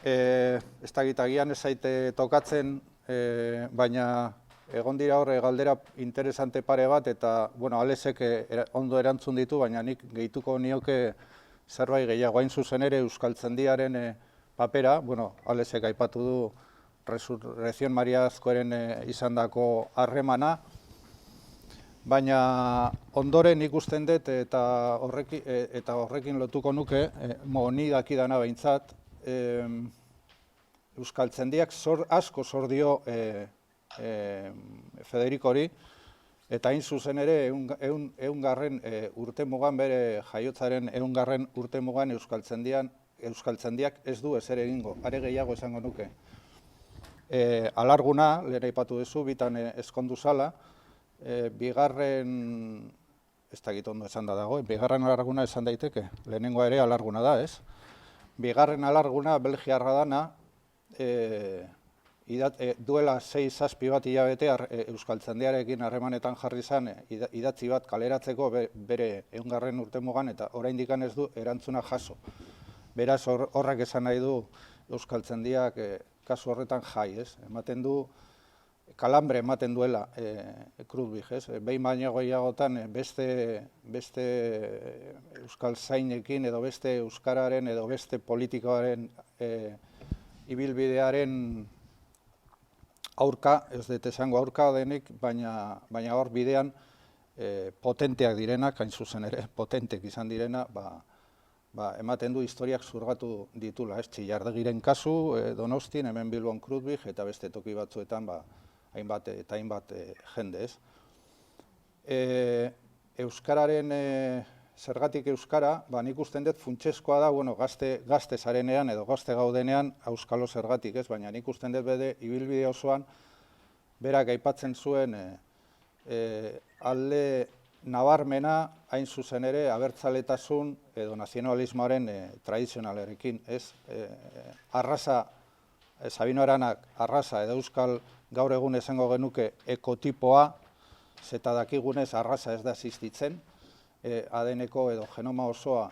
Ez dakit agian ez zaite tokatzen, baina egon dira horre galdera interesante pare bat, eta, bueno, Alesek ondo erantzun ditu, baina nik gehituko nioke zerbait gehiago. Hain zuzen ere Euskaltzaindiaren papera, bueno, Alesek aipatu du Resurrección Mariazkoaren izandako harremana, baina ondoren ikusten dut eta horrekin lotuko nuke, ni dakidana behintzat, Euskaltzaindiak asko zor dio Federikori, eta hain zuzen ere ehungarren urtemugan, bere jaiotzaren ehungarren urtemugan Euskaltzaindiak ez du ezer egingo, are gehiago esango nuke. Alarguna, lehen aipatu duzu, bitan ezkondu zala, bigarren, ez dakit ondo esan da dago, bigarren alarguna esan daiteke, lehenengoa ere alarguna da, ez? Bigarren alarguna belgiarra dana, duela 6-7 bat hilabete Euskaltzaindiarekin harremanetan jarri zen idatzi bat kaleratzeko bere ehungarren urtemugan, eta oraindik ez du erantzuna jaso. Beraz horrek esan nahi du Euskaltzaindiak kasu horretan jai, ez? Ematen du, kalambre ematen duela Krudwig, ez? Behin baino gehiagotan beste euskaltzainekin edo beste euskararen edo beste politikoaren ibilbidearen aurka, ez dut esango aurka denik, baina hor bidean potenteak direnak, hain zuzen ere potentek izan direna, ematen du historiak zurgatu ditula, ez? Txillardegiren kasu, Donostien, hemen Bilbon Krudwig, eta beste toki batzuetan hainbat eta hainbat jende, ez? Euskararen, zergatik euskara, nik usten dut funtsezkoa da, gazte zarenean edo gazte gaudenean auskalo zergatik, ez? Baina nik usten dut bede ibilbide osoan berak aipatzen zuen alde nabarmena, hain zuzen ere, abertzaletasun edo nazionalismoaren tradizionalarekin, ez? Arraza, Sabino Aranak arraza edo euskal gaur egun esango genuke ekotipoa, zeta dakigunez arraza ez da existitzen, ADN-ko edo genoma osoa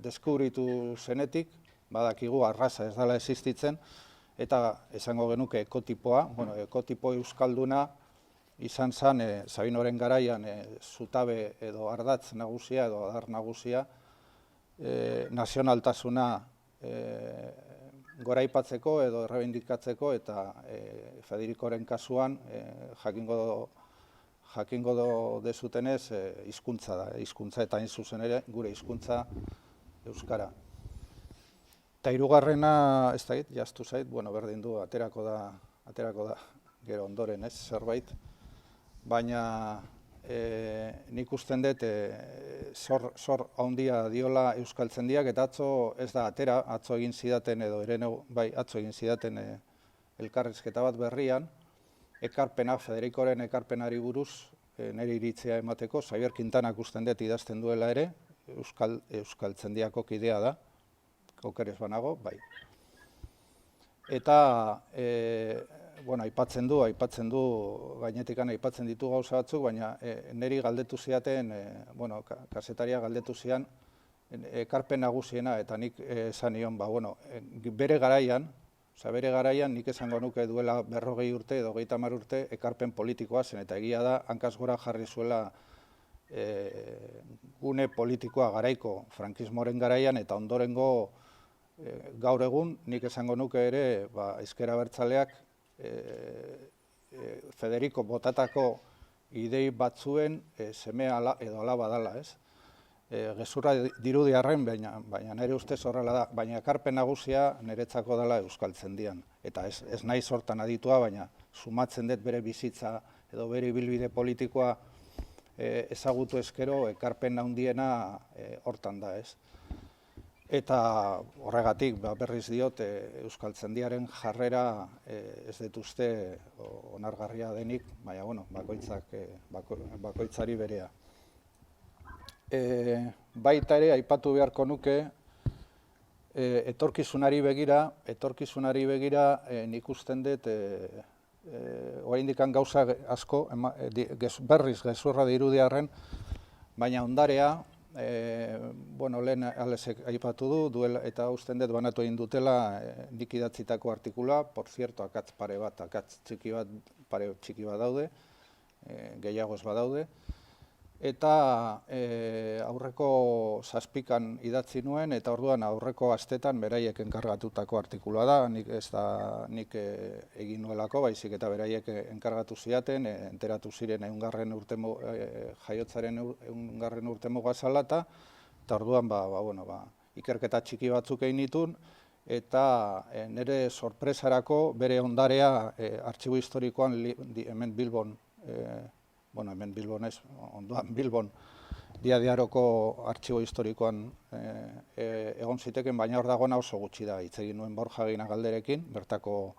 deskubritu zenetik, badakigu arraza ez dela existitzen, eta esango genuke ekotipoa, ekotipo euskalduna izan zen Sabinoren garaian zutabe edo ardatz nagusia edo adar nagusia, nazionaltasuna goraipatzeko edo errebindikatzeko, eta Federikoren kasuan jakingo dezutenez hizkuntza da, hizkuntza eta hain zuzen ere gure hizkuntza euskara. Eta hirugarrena, ez dakit, jaztu zait, berdin du, aterako da gero ondoren, ez, zerbait, baina nik usten dut zor handia diola Euskaltzaindiak, eta atzo ez da atera, atzo egin zidaten edo atzo egin zidaten elkarrizketa bat berrian, ekarpena, Federikoren ekarpenari buruz, nire iritzia emateko, Xabier Quintanak usten dut idazten duela ere, Euskaltzaindiako kidea da, oker ez banago, bai. Eta, aipatzen du, gainetikan aipatzen ditu gauza batzuk, baina niri galdetu ziaten, kasetaria galdetu zian, ekarpen nagusiena, eta nik esan nion, bere garaian nik esango nuke duela 40 urte edo 30 urte ekarpen politikoa zen, eta egia da, hankaz gora jarri zuela gune politikoa garaiko frankismoaren garaian, eta ondorengo gaur egun nik esango nuke ere ezker abertzaleak Federiko botatako idei batzuen seme edo alaba dela, ez? Gezurra dirudiarren, baina nire ustez horrela da, baina ekarpen nagusia niretzako dela Euskaltzaindian. Eta ez naiz hortan aditua, baina sumatzen dut bere bizitza edo bere ibilbide politikoa ezagutu ezkero, ekarpen handiena hortan da, ez? Eta horregatik, berriz diot, Euskaltzaindiaren jarrera ez dut uste onargarria denik, baina, bakoitzari berea. Baita ere, aipatu beharko nuke, etorkizunari begira nik usten dut, oraindik gauza asko, berriz gezurra dirudiarren, baina ondarea, bueno, lehen Alesek aipatu duela, eta usten dut banatu egin dutela nik idatzitako artikula, por cierto, akatz txiki bat daude, gehiago ez badaude, eta aurreko zazpikan idatzi nuen, eta orduan aurreko astetan beraiek enkargatutako artikula da, nik egin nuelako, baizik eta beraiek enkargatu ziaten, enteratu ziren jaiotzaren 100. urtemuga zela, eta orduan ikerketa txiki batzuk egin nituen, eta nire sorpresarako bere ondarea artxibo historikoan hemen Bilbon, hemen Bilbon ez, ondoan Bilbon, Diaroko artxibo historikoan egon ziteken, baina hor dagoena oso gutxi da. Hitz egin nuen Borja Galderekin, bertako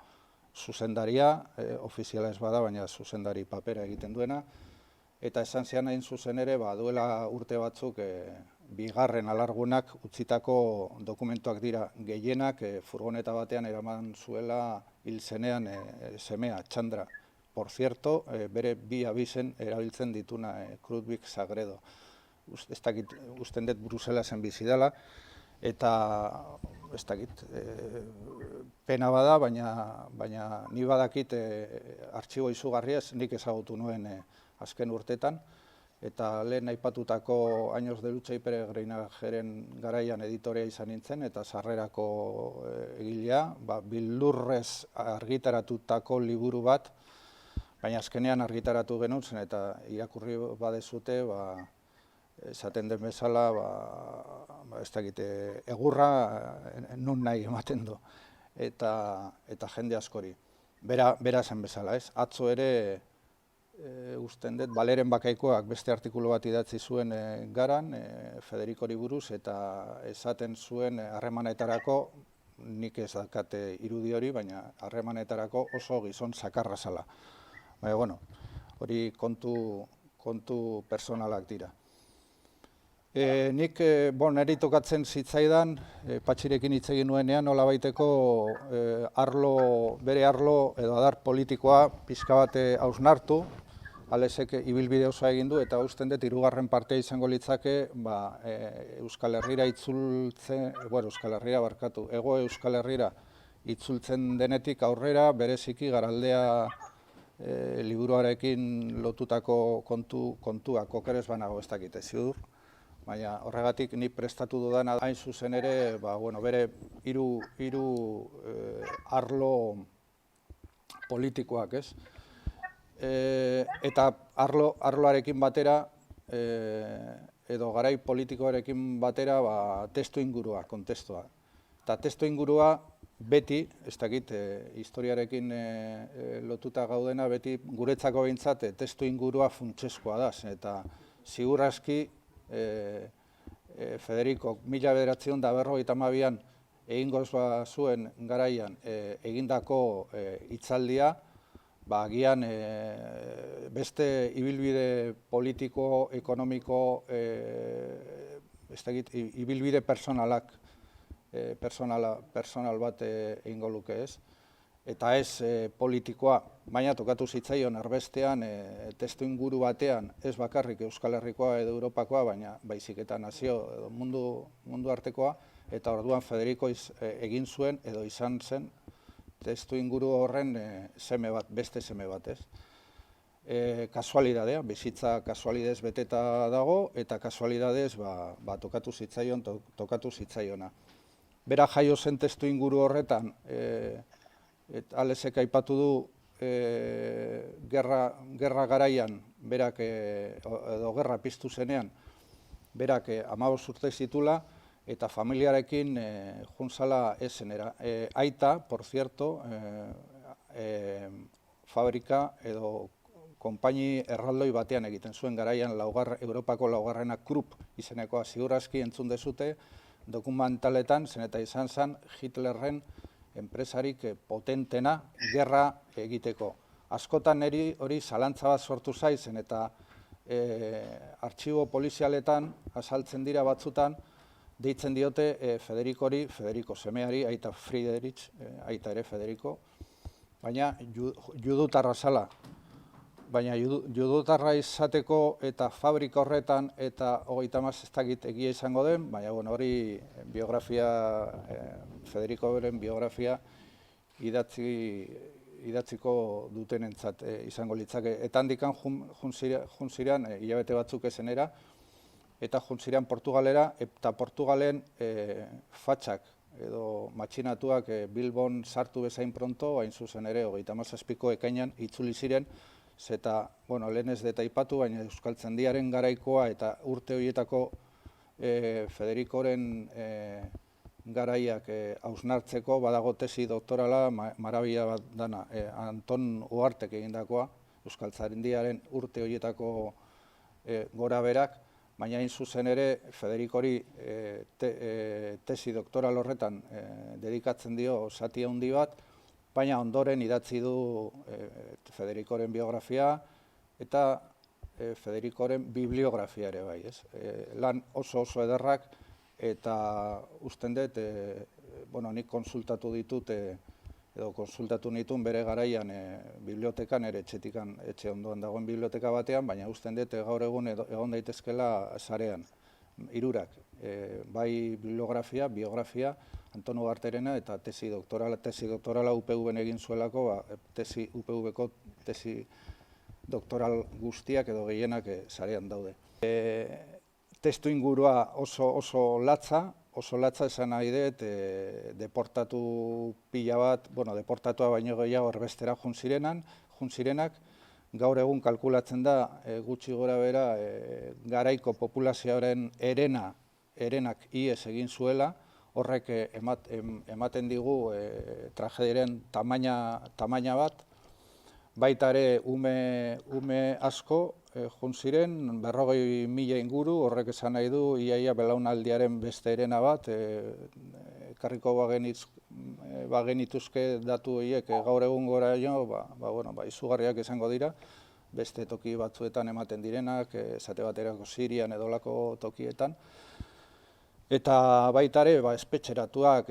zuzendaria, ofiziala ez bada, baina zuzendari papera egiten duena, eta esan zian hain zuzen ere, duela urte batzuk bigarren alargunak utzitako dokumentuak dira gehienak, furgoneta batean eraman zuela hil zenean semea, Txandra. Por cierto, bere bi abizen erabiltzen dituna Krudvik Sagredo. Usten dut Bruselasen bizi dela, eta ez dakit, pena bada, baina ni badakit artxibo izugarriez nik ezagutu nuen azken urtetan, eta lehen aipatutako Años de lucha y peregrinajeren garaian editorea izan nintzen, eta sarrerako egilea, bildurrez argitaratutako liburu bat, baina azkenean argitaratu genuen zen, eta irakurri badezute, esaten den bezala, ez dakit, egurra nun nahi ematen du, eta jende askori. Bera zen bezala, ez? Atzo ere, usten dut, Baleren Bakaikoak beste artikulu bat idatzi zuen Garan, Federikori buruz, eta esaten zuen harremanetarako, nik ez dakate irudi hori, baina harremanetarako oso gizon sakarra zala. Baina, bueno, hori kontu personalak dira. Nik, niri tokatzen zitzaidan, Patxirekin hitz egin nuenean, nolabaiteko bere arlo edo adar politikoa pixka bat hausnartu, Alesek ibilbide osoa egin du, eta usten dut hirugarren partea izango litzake Euskal Herrira Hego Euskal Herrira itzultzen denetik aurrera, bereziki Garaldea liburuarekin lotutako kontuak, okerez banago ez dakite ziur, baina horregatik ni prestatu dudana hain zuzen ere, bere hiru arlo politikoak, ez? Eta arloarekin batera, edo garai politikoarekin batera, testu ingurua, kontestua. Eta testu ingurua beti, ez dakit, historiarekin lotuta gaudena, beti guretzako behintzat testu ingurua funtsezkoa da. Eta ziur aski, Federiko 1952an egingo zuen garaian egindako hitzaldia, agian beste ibilbide politiko, ekonomiko, ibilbide personal bat egingo luke ez, eta ez politikoa, baina tokatu zitzaion erbestean testu inguru batean, ez bakarrik Euskal Herrikoa edo Europakoa, baina baizik eta nazio edo mundu artekoa, eta orduan Federiko egin zuen edo izan zen testu inguru horren beste seme bat, ez. Kasualidadea, bizitza kasualidez beteta dago, eta kasualidadez tokatu zitzaiona. Bera jaio zen testu inguru horretan, Alesek aipatu du gerra garaian, berak, edo gerra piztu zenean, berak 15 urte zitula, eta familiarekin juntzala esenera. Aita, por cierto, fabrika edo konpaini erraldoi batean egiten zuen garaian Europako laugarrena Krupp izenekoa ziur aski entzun dezute dokumentaletan, zen eta izan zen Hitlerren enpresarik potentena gerra egiteko. Askotan hori zalantza bat sortu zaizen eta artxibo polizialetan azaltzen dira batzutan, deitzen diote Federiko semeari, aita Friedrich, aita ere Federiko, baina judutarra zala. baina judutarra izateko eta fabrika horretan eta 30 ez dakit egia izango den, baina hori biografia, Federikoren biografia idatziko dutenentzat izango litzake. Eta handikan jun ziren hilabete batzuk ezenera, eta jun ziren Portugalera, eta Portugalen fatxak edo matxinatuak Bilbon sartu bezain pronto, hain zuzen ere 37ko ekainan itzuli ziren, zeta, lehen ez deta aipatu, baina Euskaltzaindiaren garaikoa eta urte horietako Federikoren garaiak hausnartzeko badago tesi doktorala marabila bat dana, Anton Uhartek egindakoa, Euskaltzaindiaren urte horietako gora berak, baina hain zuzen ere Federikori tesi doktoral horretan dedikatzen dio zati handi bat, baina ondoren idatzi du Federikoren biografia eta Federikoren bibliografia ere bai. Lan oso ederrak eta usten dut, nik konsultatu ditut, edo konsultatu nituen bere garaian bibliotekan, ere etxe ondoan dagoen biblioteka batean, baina usten dut gaur egun egon daitezkela sarean, 3, bai bibliografia, biografia, Anton Uharterena eta tesi doktorala UPV-en egin zuelako, UPV-ko tesi doktoral guztiak edo gehienak sarean daude. Testu ingurua oso latza esan nahi dut, deportatu pila bat, deportatua baino gehiago erbestera jun zirenak, gaur egun kalkulatzen da gutxi gora bera garaiko populazioaren herenak ihes egin zuela, horrek ematen digu tragediaren tamaina bat, baita ere ume asko jun ziren, 40.000 inguru, horrek esan nahi du, iaia belaunaldiaren beste herena bat, ekarriko bagenituzke datu horiek gaur egun gora izugarriak izango dira, beste toki batzuetan ematen direnak, esate baterako Sirian edolako tokietan. Eta baita ere, espetxeratuak,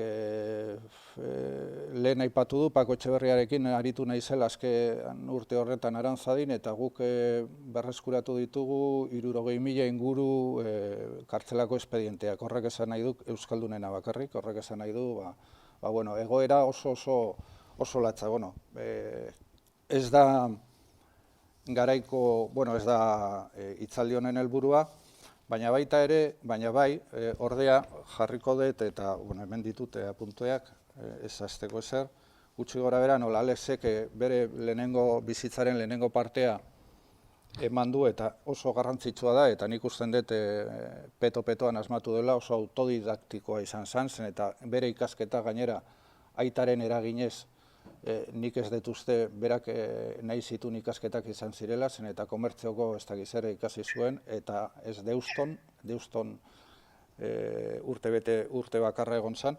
lehen aipatu du, Pako Etxeberriarekin aritu naizela azken urte horretan Aranzadin, eta guk berreskuratu ditugu 60.000 inguru kartzelako espedienteak. Horrek esan nahi du, Euskaldunena bakarrik, horrek esan nahi du, egoera oso latza. Ez da garaiko, ez da hitzaldi honen helburua, baina bai, ordea jarriko dut, eta hemen ditut apunteak, ez hasteko ezer, gutxi gora bera, nola Alexek bere bizitzaren lehenengo partea eman du, eta oso garrantzitsua da, eta nik usten dut peto-petoan asmatu dela, oso autodidaktikoa izan zen, eta bere ikasketa gainera aitaren eraginez, nik ez dut uste berak nahi zituen ikasketak izan zirela, zen eta komertzioko ez dakiz ere ikasi zuen, eta ez Deuston urte bakarra egon zen,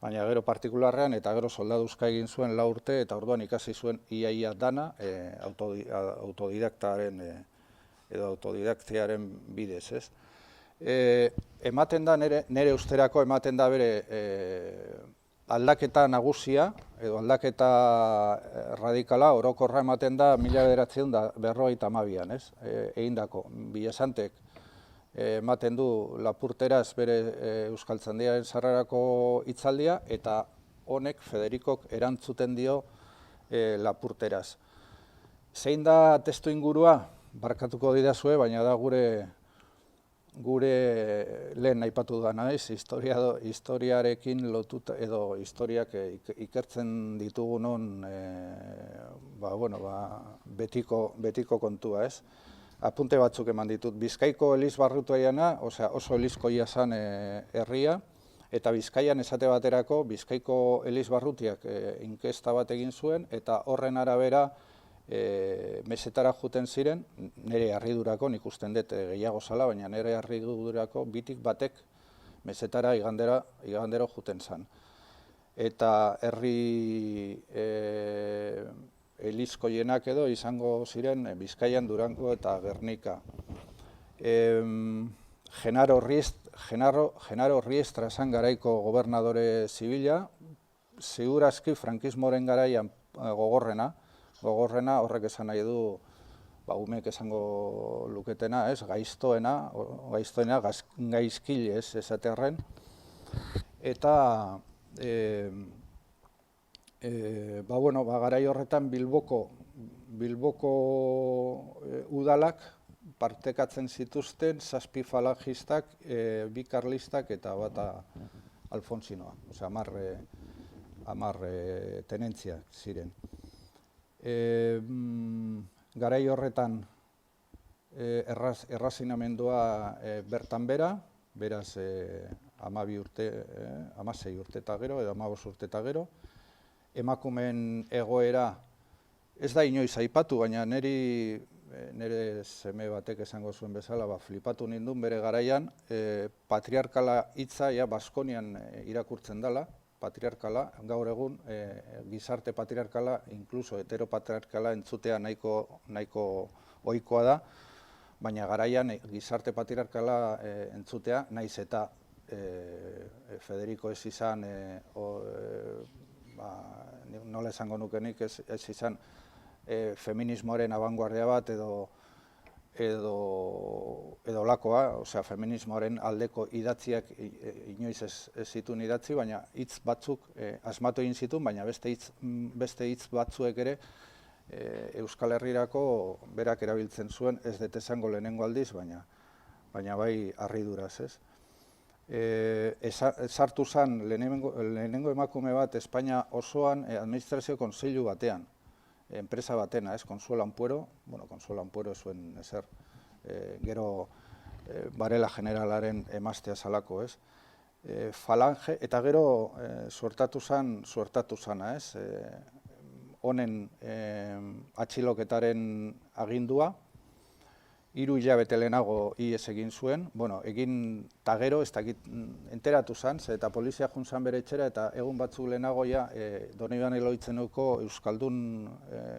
baina gero partikularrean eta gero soldaduzka egin zuen 4 urte, eta orduan ikasi zuen iaia dana autodidaktaren edo autodidaktiaren bidez. Ematen da, nire usterako ematen da bere aldaketa nagusia, edo aldaketa radikala, orokorra ematen da 1952an, egindako. Bilesantek ematen du Lapurteraz bere Euskaltzaindiaren sarrerako hitzaldia, eta honek Federikok erantzuten dio Lapurteraz. Zein da testu ingurua? Barkatuko didazue, baina da gure lehen aipatu da naiz, historiarekin lotuta, edo historiak ikertzen ditugunon betiko kontua, ez? Apunte batzuk eman ditut. Bizkaiko elizbarrutiana, oso elizkoia zen herria, eta Bizkaian esate baterako, Bizkaiko elizbarrutiak inkesta bat egin zuen, eta horren arabera mesetara juten ziren, nire harridurako, nik usten dut gehiago zala, baina nire harridurako bitik batek mesetara igandero juten zen. Eta herri elizkoienak edo izango ziren Bizkaian, Durango eta Gernika. Genaro Riestra zen garaiko gobernadore zibila, ziurazki frankismoren garaian gogorrena, horrek esan nahi du umek esango luketena, gaiztoena, gaizkile esatearren, eta garai horretan Bilboko udalak partekatzen zituzten 7 falangistak, 2 karlistak eta bata Alfonsinoa, 10 tenentziak ziren. Garai horretan errazinamendua bertan bera, beraz 16 urte eta gero, edo 15 urte eta gero, emakumeen egoera ez da inoiz aipatu, baina nire seme batek esango zuen bezala, flipatu nindun bere garaian, patriarkala hitza Baskonian irakurtzen dela, patriarkala, gaur egun gizarte patriarkala, inkluso heteropatriarkala entzutea nahiko ohikoa da, baina garaian gizarte patriarkala entzutea, naiz eta Federico ez izan, nola esango nukenik ez izan feminismoaren abanguardia bat edo lakoa, feminismoaren aldeko idatziak inoiz ez zituen idatzi, baina hitz batzuk asmatu egin zituen, baina beste hitz batzuek ere Euskal Herrirako berak erabiltzen zuen, ez dut esango lehenengo aldiz, baina bai harriduraz, ez. Sartu zen lehenengo emakume bat Espainia osoan administrazio kontseilu batean, enpresa batena, Consuelo Ampuero, Consuelo Ampuero zuen ezer, gero Barela Generalaren emaztea zalako, Falange, eta gero suertatu zana, honen atxiloketaren agindua, 3 hilabete lehenago ihes egin zuen, egin eta gero, ez dakit enteratu zan, eta polizia juntzan bere etxera, eta egun batzuk lehenago Donibane Eloitzeneko Euskaldun,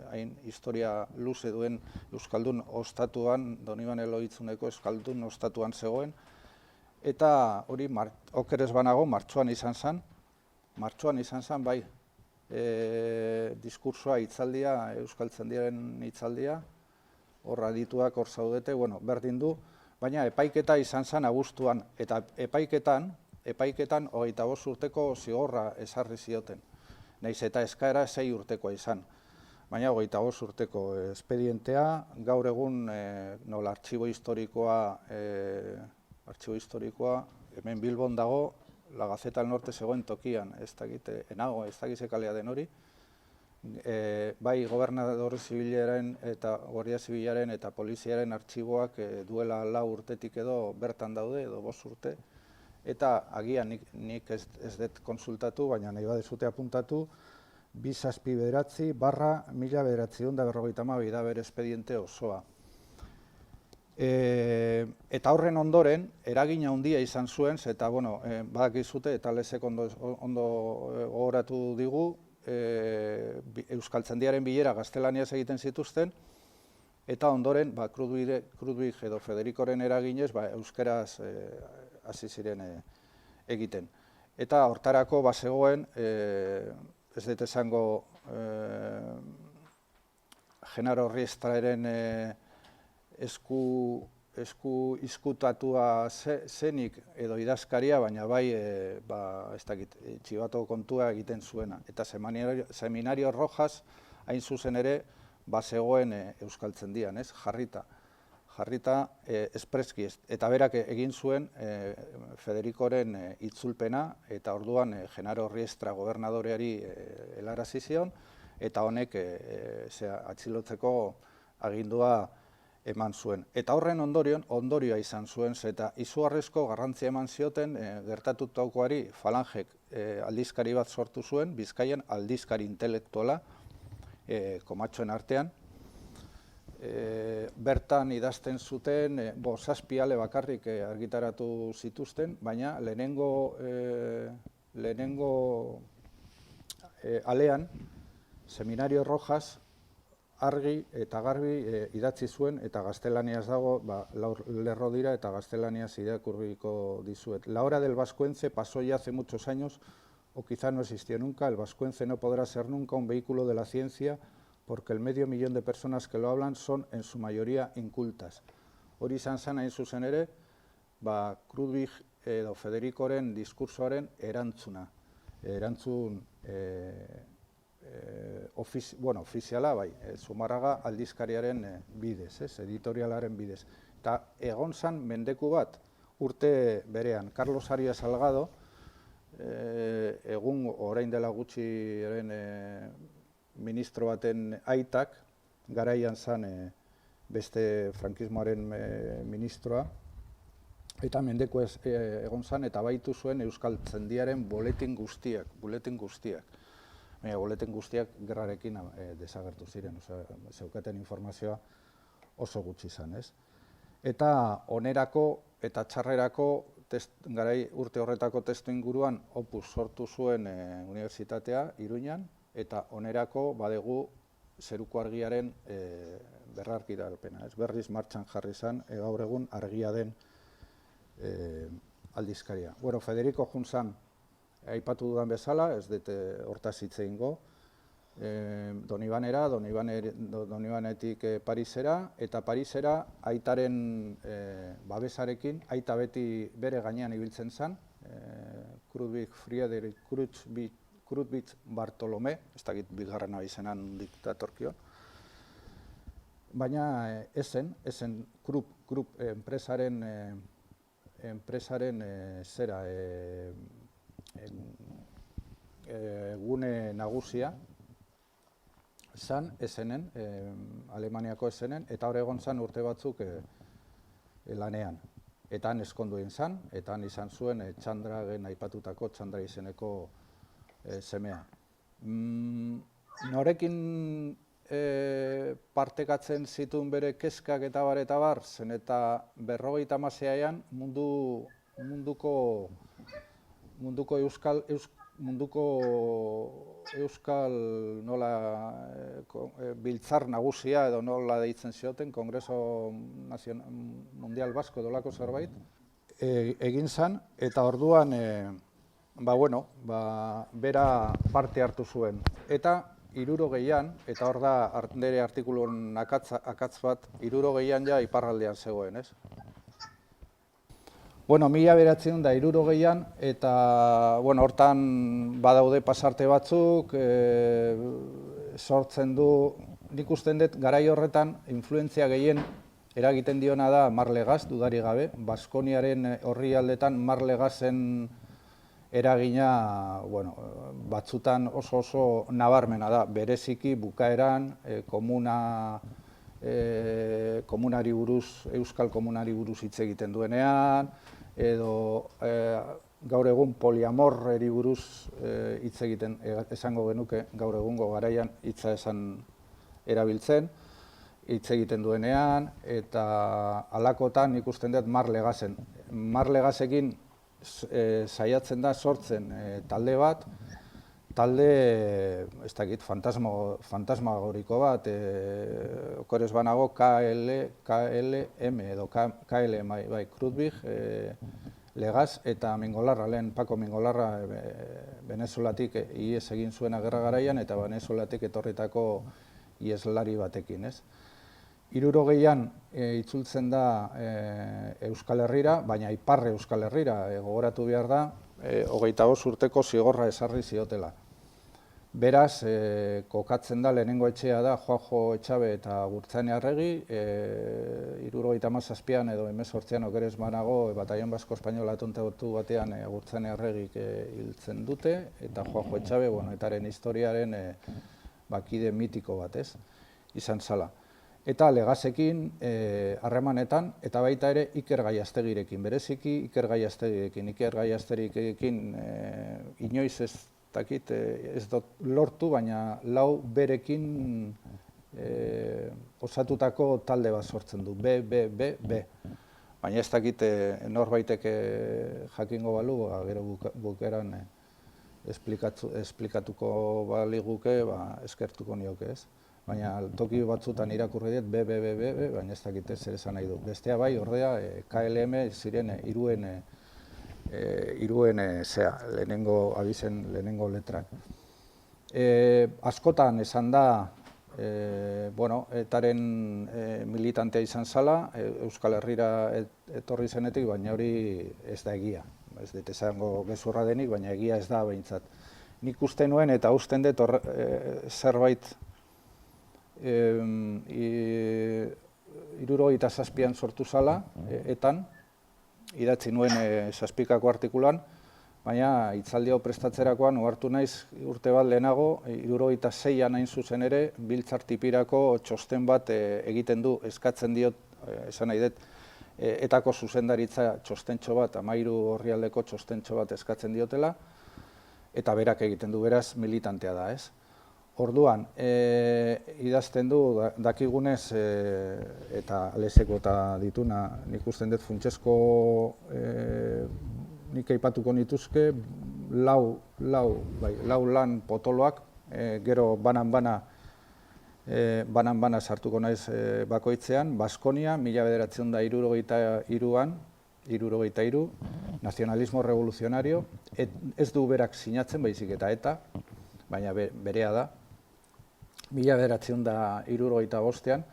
hain historia luze duen Euskaldun ostatuan, Donibane Eloitzeneko Euskaldun ostatuan zegoen, eta hori, oker ez banago, martxoan izan zan, bai, diskursoa, hitzaldia, Euskaltzaindiaren hitzaldia, hor adituak hor zaudete, berdin du, baina epaiketa izan zen abuztuan, eta epaiketan 25 urteko zigorra ezarri zioten. Nahiz eta eskaera 6 urtekoa izan, baina 25 urteko espedientea, gaur egun nola artxibo historikoa, hemen Bilbon dago, La Gaceta del Norte zegoen tokian, ez dakit ze kalea den hori, bai gobernador zibilaren eta guardia zibilaren eta poliziaren artxiboak duela 4 urtetik edo bertan daude, edo 5 urte, eta agian nik ez dut konsultatu, baina nahi badezute apuntatu, 279/1952 da bere espediente osoa. Eta horren ondoren, eragina handia izan zuen, eta badakizute, eta lezek ondo gogoratu digu, Euskaltzaindiaren bilera gaztelaniaz egiten zituzten, eta ondoren Krudwig edo Federicoren eraginez euskaraz hasi ziren egiten. Eta hortarako bazegoen, ez dut esango Genaro Riestraren esku izkutatua zenik edo idazkaria, baina bai, ez dakit, txibato kontua egiten zuena. Eta Seminario Rojas, hain zuzen ere, bazegoen Euskaltzaindian, jarrita espreski, eta berak egin zuen Federicoren itzulpena, eta orduan Genaro Riestra gobernadoreari helarazi zion, eta honek atxilotzeko agindua eman zuen. Eta horren ondorioa izan zuen, eta izugarrizko garrantzia eman zioten gertatutakoari Falangek aldizkari bat sortu zuen, Bizkaian aldizkari intelektuala, komatxoen artean. Bertan idazten zuten, 7 ale bakarrik argitaratu zituzten, baina lehenengo alean, Seminario Rojas, argi eta garbi idatzi zuen, eta gaztelaniaz dago, 4 lerro dira, eta gaztelaniaz irakurriko dizuet. La hora del vascuence pasó ya hace muchos años, o quizá no existió nunca, el vascuence no podrá ser nunca un vehículo de la ciencia, porque el medio millón de personas que lo hablan son en su mayoría incultas. Hori izan zen hain zuzen ere, Krudwig edo Federikoren diskursoaren erantzun ofiziala, Zumarraga aldizkariaren bidez, editorialaren bidez. Eta egon zen mendeku bat, urte berean, Carlos Arias Salgado, egun orain dela gutxiren ministro baten aitak, garaian zen beste frankismoaren ministroa, eta mendeku egon zen, eta baitu zuen Euskal Tzendiaren buletin guztiak. Baina, buletin guztiak gerrarekin desagertu ziren, zeukaten informazioa oso gutxi izan, ez? Eta onerako eta txarrerako, garai urte horretako testu inguruan, Opus sortu zuen unibertsitatea, Iruñan, eta onerako badegu zeruko argiaren berrargitarapena, ez? Berriz martxan jarri zen, gaur egun argia den aldizkaria. Bueno, Federico Junzan, aipatu dudan bezala, ez dute hortaz hitz egingo, Donibanera, Donibanetik Parisera, eta Parisera aitaren babesarekin, aita beti bere gainean ibiltzen zen, Krudwig Friedrich Krudwig Bartolome, ez dakit bigarrena izenan diktatorkio, baina ezen Krupp enpresaren zera, gune nagusia zan esenen, Alemaniako esenen, eta hor egon zan urte batzuk lanean. Eta han eskonduen zan, eta han izan zuen Txandragen aipatutako Txandra izeneko semea. Norekin partekatzen zituen bere kezkak eta bar, zen eta 50ean Euskal nola biltzar nagusia edo nola deitzen zioten, Kongreso Mundial Basko dolako zerbait, egin zen, eta orduan, bera parte hartu zuen. Eta 60ean, eta hor da nire artikulun akatz bat, 60ean ja iparraldean zegoen, ez? Bueno, 1960ean, eta hortan badaude pasarte batzuk, sortzen du, nik usten dut, garai horretan, influentzia gehien eragiten diona da Marlegaz, dudari gabe, Baskoniaren horri aldetan Marlegazen eragina, batzutan oso nabarmena da, bereziki bukaeran, komunari buruz, Euskal komunari buruz hitz egiten duenean, edo gaur egun poliamorreri buruz hitz egiten, esango genuke gaur egungo garaian hitza esan erabiltzen, hitz egiten duenean, eta halakotan ikusten dut Marlegazen. Marlegazekin saiatzen da sortzen talde bat, ez dakit, fantasmagoriko bat, okorez banago KLM edo KLM, Krudwig, Legaz eta Mingolarra, lehen Pako Mingolarra Venezuelatik ihes egin zuen gerra garaian eta Venezuelatik etorritako iheslari batekin, ez? 60ean itzultzen da Euskal Herrira, baina ipar Euskal Herrira, gogoratu behar da, 25 urteko zigorra ezarri ziotela. Beraz, kokatzen da, lehenengo etxea da, Juanjo Etxabe eta Gurtzane Arregi, 77an edo 18an okerez banago, Batallon Basko Espainola atunteotu batean Gurtzane Arregik hiltzen dute, eta Juanjo Etxabe, etaren historiaren kide mitiko bat, ez, izan zala. Eta Legazekin harremanetan, eta baita ere Iker Gaiaztegirekin, bereziki Iker Gaiaztegirekin. Iker Gaiaztegirekin inoiz ez dakit, ez dut lortu, baina lau berekin osatutako talde bat sortzen du, B. Baina ez dakit norbaitek jakingo balu, gero bukeran esplikatuko baliguke, eskertuko nioke, ez? Baina toki batzutan irakurri dut, B, baina ez dakit zer esan nahi du. Bestea bai, ordea, KLM ziren iruen lehenengo abizen lehenengo letrak. Askotan esan da, etaren militantea izan zala, Euskal Herrira etorri zenetik, baina hori ez da egia. Ez dut esango gezurra denik, baina egia ez da behintzat. Nik uste nuen eta usten dut zerbait 77an sortu zala, etan, idatzi nuen 7 artikulan, baina hitzaldi hau prestatzerakoan ohartu naiz urte bat lehenago, 76an hain zuzen ere, Biltzar Tipirako txosten bat egiten du, eskatzen diot, esan nahi dut, etako zuzendaritza txostentxo bat, 13 orrialdeko txostentxo bat eskatzen diotela, eta berak egiten du, beraz militantea da, ez? Orduan, idazten du, dakigunez, eta Aleseko eta dituna, nik usten dut funtsezko, nik aipatuko nituzke, lau lan potoloak, gero banan-bana sartuko naiz bakoitzean, Baskonia, 1973, nazionalismo revoluzionario, ez du berak sinatzen, baizik eta, baina berea da, 1975an,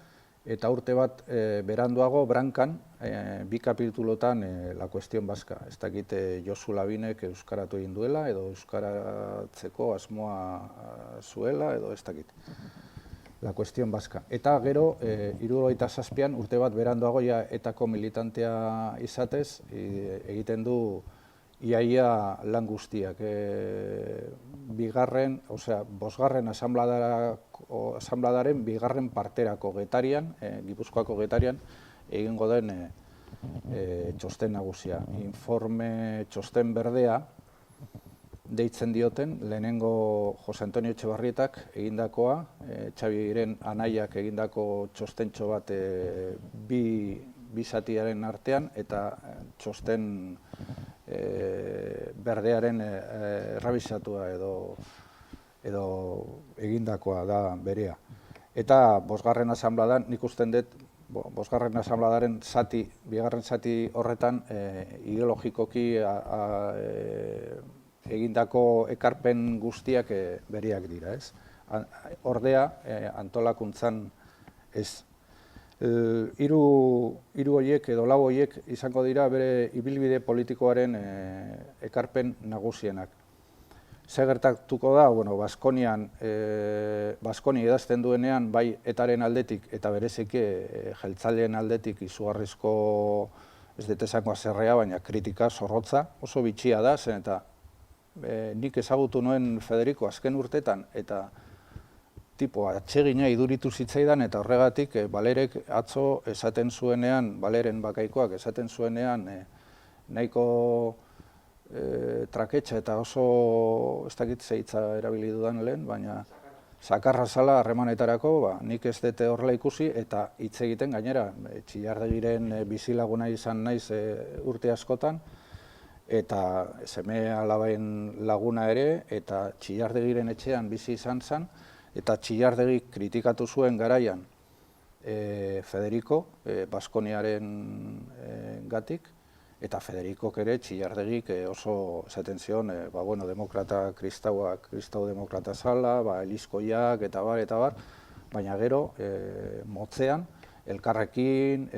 eta urte bat beranduago, Brankan, 2 kapitulotan La Cuestión Vasca. Ez dakit Josu Labinek euskaratu egin duela, edo euskaratzeko asmoa zuela, edo ez dakit. La Cuestión Vasca. Eta gero, 77an, urte bat beranduago etako militantea izatez, egiten du iaia lan guztiak. Bosgarren asanbladaren 2. parterako Getarian, Gipuzkoako Getarian, egingo den txosten nagusia. Informe txosten berdea deitzen dioten, lehenengo Jose Antonio Etxebarrietak egindakoa, Txabiren anaiak egindako txostentxo bat bi zatiaren artean, eta txosten berdearen errabisatua edo egindakoa da berea. Eta 5. asanbladan, nik usten dut, 5. asanbladaren bigarren zati horretan ideologikoki egindako ekarpen guztiak bereak dira, ez? Ordea, antolakuntzan ez. 3 horiek edo 4 horiek izango dira bere ibilbide politikoaren ekarpen nagusienak. Zer gertatuko da, Baskonia idazten duenean, bai etaren aldetik eta bereziki jeltzaleen aldetik izugarrizko, ez dut esango haserrea, baina kritika zorrotza, oso bitxia da, zen eta nik ezagutu nuen Federico azken urtetan, eta tipo atsegina iduritu zitzaidan, eta horregatik Balerek atzo esaten zuenean, Baleren bakaikoak esaten zuenean, nahiko traketxa eta oso, ez dakit zeitza erabili dudan lehen, baina sakarra zala harremanetarako, nik ez dute horrela ikusi, eta hitz egiten gainera, Txillardegiren bizilaguna izan naiz urte askotan, eta seme alabaen laguna ere, eta Txillardegiren etxean bizi izan zen, eta Txillardegi kritikatu zuen garaian Federico, Baskoniaren gatik, eta Federikok ere Txillardegik oso esaten zion, demokrata kristau demokrata zala, elizkoiak eta bar, baina gero, motzean, elkarrekin,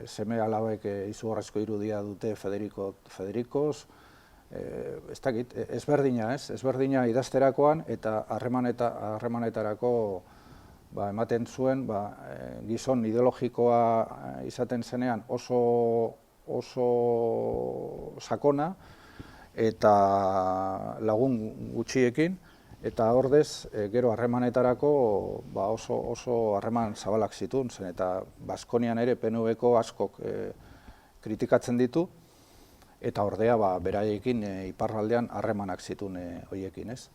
seme alabek izugarrizko irudia dute Federikoz, ezberdina idazterakoan eta harremanetarako ematen zuen gizon ideologikoa izaten zenean oso sakona eta lagun gutxiekin, eta ordez gero harremanetarako oso harreman zabalak zituen zen, eta Baskonian ere PNV-ko askok kritikatzen ditu, eta ordea beraiekin iparraldean harremanak zituen horiekin, ez?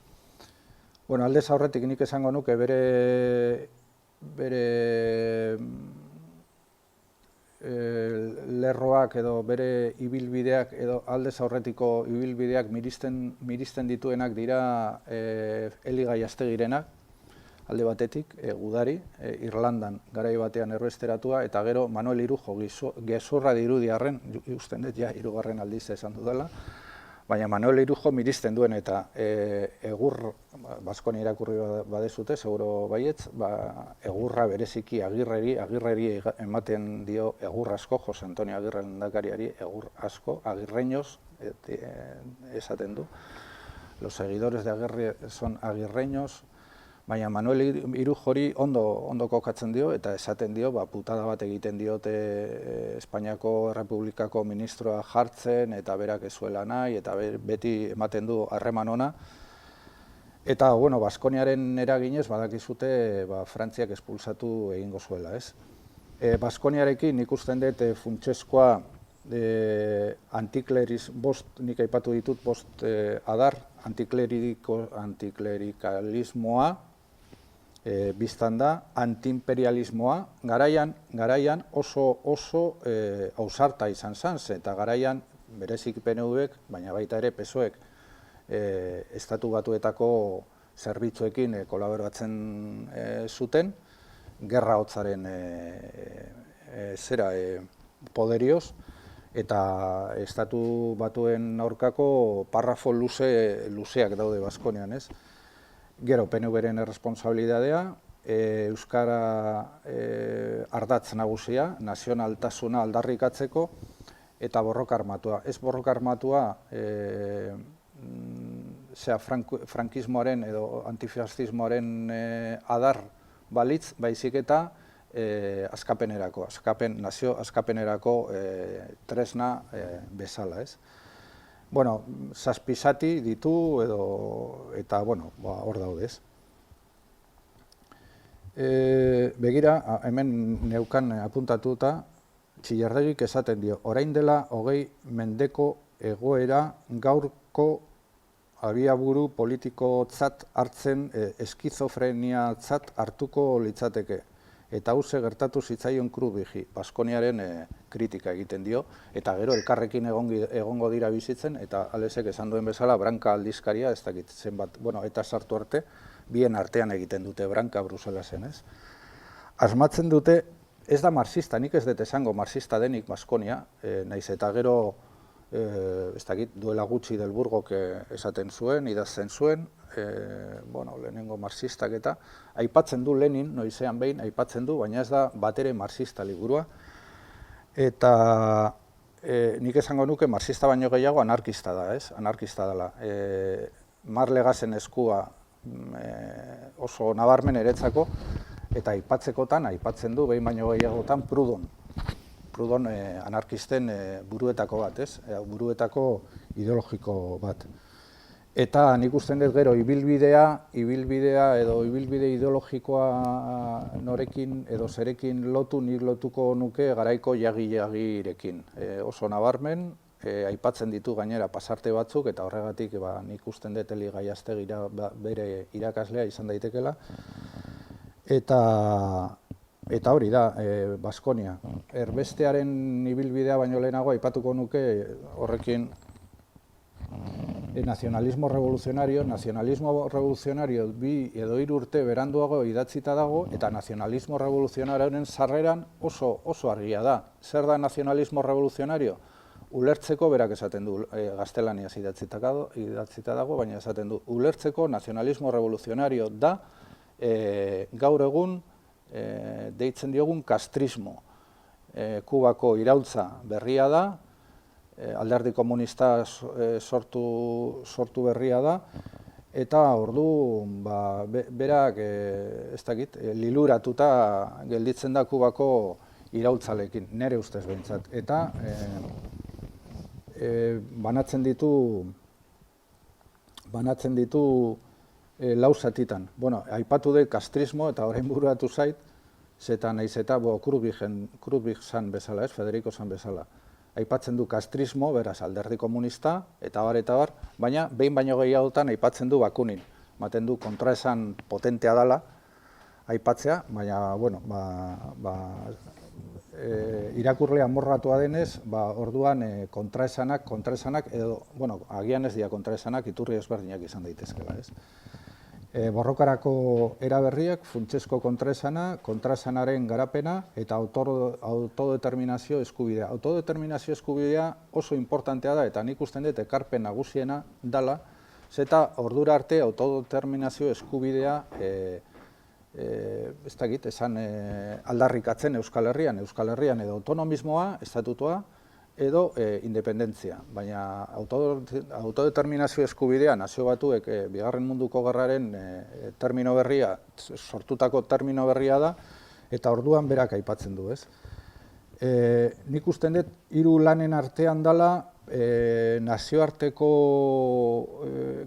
Aldez aurretik nik esango nuke bere lerroak edo bere ibilbideak edo aldez aurretiko ibilbideak miristen dituenak dira Eli Gallastegirenak, alde batetik, gudari, Irlandan garai batean erbesteratua, eta gero Manuel Irujo gezurra dirudiarren, usten dut 3. aldiz esan dudala, baina Manuel Irujo miristen duen eta egur, Baskonia irakurri badezute, seguro baietz, egurra bereziki agirreri ematen dio egur asko, Jose Antonio Agirre lehendakariari egur asko, agirreños, esaten du. Los seguidores de Aguirre son agirreños, baina Manuel Irujori ondo kokatzen dio eta esaten dio, putada bat egiten diote Espainiako Errepublikako ministroa jartzen eta berak ez zuela nahi eta beti ematen du harreman ona. Eta, bueno, Baskoniaren eraginez badakizute Frantziak espulsatu egingo zuela, ez? Baskoniarekin ikusten dut funtsezkoa nik aipatu ditut bost adar, antiklerikalismoa, biztan da, antiimperialismoa, garaian oso ausarta izan zen, eta garaian berezik PNV-ek, baina baita ere PSOE-ek estatu batuetako zerbitzuekin kolaboratzen zuten, gerra hotzaren poderioz, eta estatu batuen aurkako parrafo luzeak daude Baskonian, ez? Gero, PNV-ren erresponsabilidadea, euskara ardatz nagusia, nazionaltasuna aldarrikatzeko, eta borroka armatua. Ez borroka armatua, frankismoaren edo antifascismoaren adar balitz, baizik eta nazio askapenerako tresna bezala, ez? Bueno, zazpizati ditu eta, bueno, hor daudez. Begira, hemen neukan apuntatuta, Txillardegik esaten dio, orain dela 20 mendeko egoera gaurko abiaburu politikotzat hartzen eskizofreniatzat hartuko litzateke. Eta hauze gertatu zitzaion Krubigi, Baskoniaren kritika egiten dio, eta gero elkarrekin egongo dira bizitzen, eta Alesek esan duen bezala, Branka aldizkaria, ez dakit zenbat, bueno, eta sartu arte, bien artean egiten dute Branka Bruselasen, ez? Asmatzen dute, ez da marxista, nik ez dut esango marxista denik Baskonia, naiz eta gero, ez dakit, duela gutxi del Burgok esaten zuen, idazten zuen, bueno, lehenengo marxistak eta, aipatzen du Lenin, noizean behin, aipatzen du, baina ez da batere marxista liburua, eta nik esango nuke marxista baino gehiago anarkista da, ez? Anarkista dela. Marlegasen eskua oso nabarmen eretzako, eta aipatzekotan, aipatzen du, behin baino gehiagotan, Proudhon anarkisten buruetako bat, ez? Buruetako ideologiko bat. Eta nik usten dut gero ibilbidea edo ibilbide ideologikoa norekin edo zerekin nik lotuko nuke garaiko jagirekin. Oso nabarmen, aipatzen ditu gainera pasarte batzuk, eta horregatik nik usten dut Eli Gaiaztegi bere irakaslea izan daitekela. Eta hori da, Baskonia. Erbestearen ibilbidea baino lehenago aipatuko nuke horrekin nazionalismo revoluzionario 2 edo 3 urte beranduago idatzita dago, eta nazionalismo revoluzionarioaren sarreran oso argia da. Zer da nazionalismo revoluzionario? Ulertzeko, berak esaten du, gaztelaniaz idatzita dago, baina esaten du, ulertzeko nazionalismo revoluzionario da gaur egun deitzen diogun kastrismo. Kubako iraultza berria da, alderdi komunista sortu berria da, eta ordu berak, ez dakit, liluratuta gelditzen da Kubako iraultzalekin, nire ustez behintzat. Eta banatzen ditu lau zatitan. Bueno, aipatu dut kastrismo eta orain bururatu zait, zeta nahiz eta Krubig zan bezala, Federico zan bezala. Aipatzen du kastrismo, beraz alderdi komunista, eta bar, baina behin baino gehiagotan aipatzen du Bakunin. Ematen du kontraesan potentea dela, aipatzea, baina, bueno, irakurle amorratua denez, orduan kontraesanak, edo, bueno, agian ez dira kontraesanak, iturri ezberdinak izan daitezkela, ez? Borrokarako eraberriak, funtsezko kontraesanaren garapena eta autodeterminazio eskubidea. Autodeterminazio eskubidea oso importantea da, eta nik usten dut ekarpen nagusiena dala, zeta ordura arte autodeterminazio eskubidea ez dakit, esan aldarrikatzen Euskal Herrian edo autonomismoa, estatutua, edo independentzia. Baina autodeterminazio eskubidea nazio batuek Bigarren Munduko Gerraren termino berria, sortutako termino berria da, eta orduan berak aipatzen du, ez? Nik usten dut, hiru lanen artean dala, nazioarteko,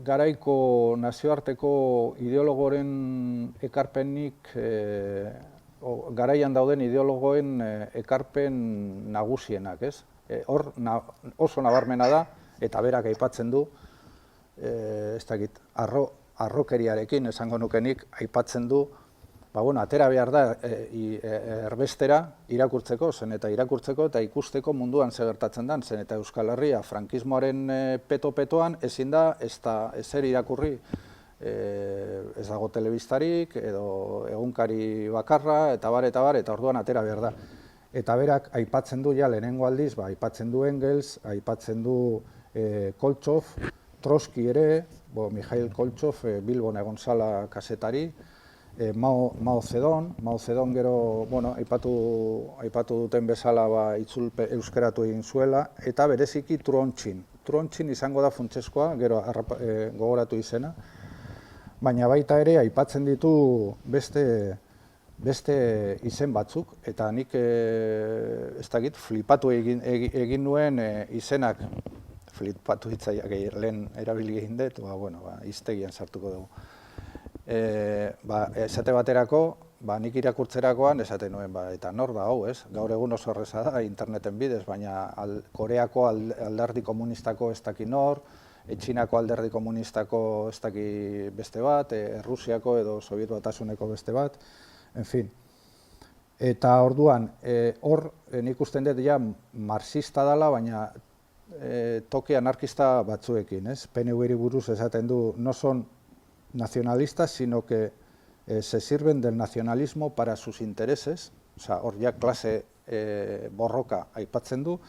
garaiko nazioarteko ideologoren ekarpenik, garaian dauden ideologoen ekarpen nagusienak, ez? Hor oso nabarmena da, eta berak aipatzen du, ez dakit, arrokeriarekin esango nukenik aipatzen du, atera behar da erbestera irakurtzeko, zen eta ikusteko munduan segertatzen den, zen eta Euskal Herria frankismoaren peto-petoan ezin da ezer irakurri, ez dago telebistarik, edo egunkari bakarra, eta orduan atera behar da. Eta berak aipatzen du, ja lehenengo aldiz, aipatzen du Engels, aipatzen du Koltxov, Trotsky ere, Mikhail Koltxov, Bilbon egon zala kasetari, Mao Zedong gero, aipatu duten bezala itzulpe euskeratu egin zuela, eta bereziki Truontxin izango da funtsezkoa, gero gogoratu izena, baina baita ere aipatzen ditu beste izen batzuk, eta nik ez dakit flipatu egin nuen izenak, flipatu hitzaiak lehen erabili egin dut, hiztegian sartuko dugu. Esate baterako, nik irakurtzerakoan esaten nuen, eta nor da hau, ez? Gaur egun oso erreza da interneten bidez, baina Koreako alderdi komunistako ez daki nor, Txinako alderdi komunistako ez daki beste bat, Errusiako edo Sobiet Batasuneko beste bat, en fin. Eta orduan, hor nik usten dut ja marxista dela, baina toke anarkista batzuekin, ez? PNV-ri buruz esaten du, no son nacionalistas, sino que se sirven del nacionalismo para sus intereses, hor ja klase borroka aipatzen du,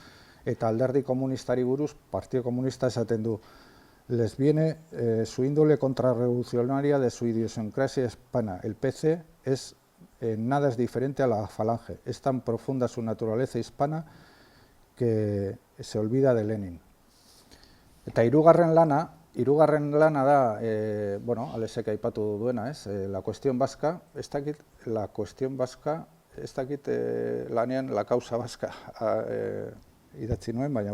eta alderdi komunistari buruz, Partido Comunista esaten du, les viene su índole contrarrevolucionaria de su idiosincrasia hispana. El PC nada es diferente a la Falange. Es tan profunda su naturaleza hispana que se olvida de Lenin. Eta hirugarren lana da, Alesek aipatu duena, ez? La cuestión vasca, ez dakit lanean la causa vasca idatzi nuen, baina,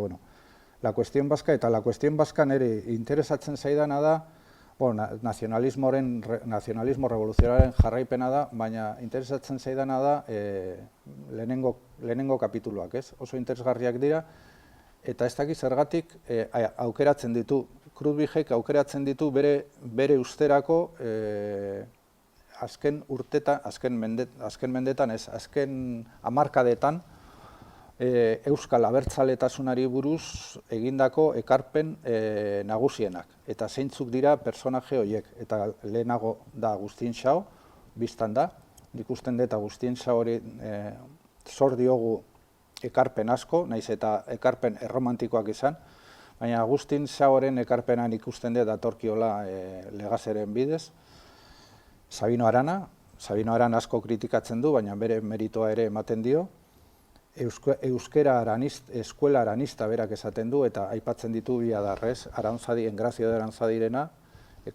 la cuestión vasca, eta la cuestión vasca nire interesatzen zaidana da, nazionalismo revoluzionaren jarraipena da, baina interesatzen zaidana da lehenengo kapituluak, ez? Oso interesgarriak dira, eta ez dakit zergatik aukeratzen ditu, Krutbigek aukeratzen ditu bere usterako azken mendetan ez, azken hamarkadetan Euskal Abertzaletasunari buruz egindako ekarpen nagusienak. Eta zeintzuk dira personaje horiek. Eta lehenago da Agustin Xao, biztan da. Nik usten dut Agustin Xaori zor diogu ekarpen asko, nahiz eta ekarpen erromantikoak izan. Baina Agustin Xaoren ekarpenan ikusten dut datorkiola Legazeren bidez. Sabino Arana asko kritikatzen du, baina bere meritoa ere ematen dio. Eskuela aranista berak esaten du, eta aipatzen ditu bi adarrez, Engrazio de Aranzadirena,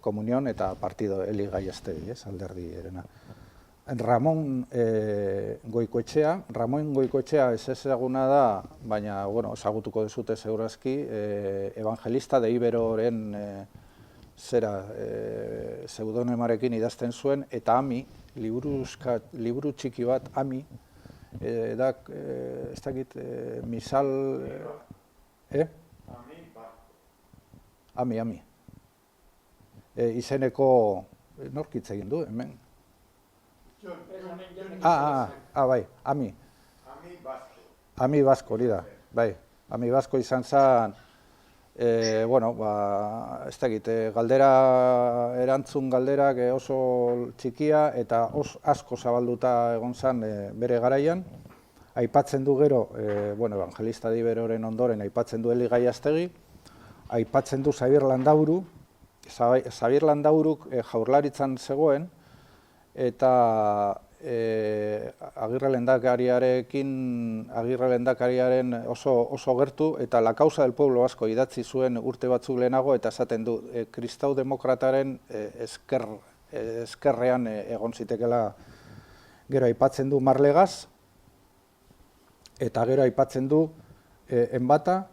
Komunion eta Partido Eli Gaiastegi, alderdi erena. Ramon Goikoetxea ez ezaguna da, baina ezagutuko dezute segurazki, evangelista de Iberoren pseudonimarekin idazten zuen, eta Ami, liburu txiki bat, Ami, ez dakit, misal... Ami. Izeneko, norkitz egin du, hemen? Bai, Ami. Ami Basko, hori da, bai. Ami Basko izan zen Bueno, ez dakit, erantzun galderak oso txikia eta asko zabalduta egon zen bere garaian. Aipatzen du gero, Evangelista Diberoren ondoren aipatzen du Eli Gaiastegi, aipatzen du Xabier Landauru. Xabier Landauruk Jaurlaritzan zegoen, eta Agirre lehendakariaren oso gertu, eta La Causa del Pueblo Vasco idatzi zuen urte batzuk lehenago, eta esaten du, kristau demokrataren eskerrean egon zitekela. Gero aipatzen du Marlegaz, eta gero aipatzen du Enbata,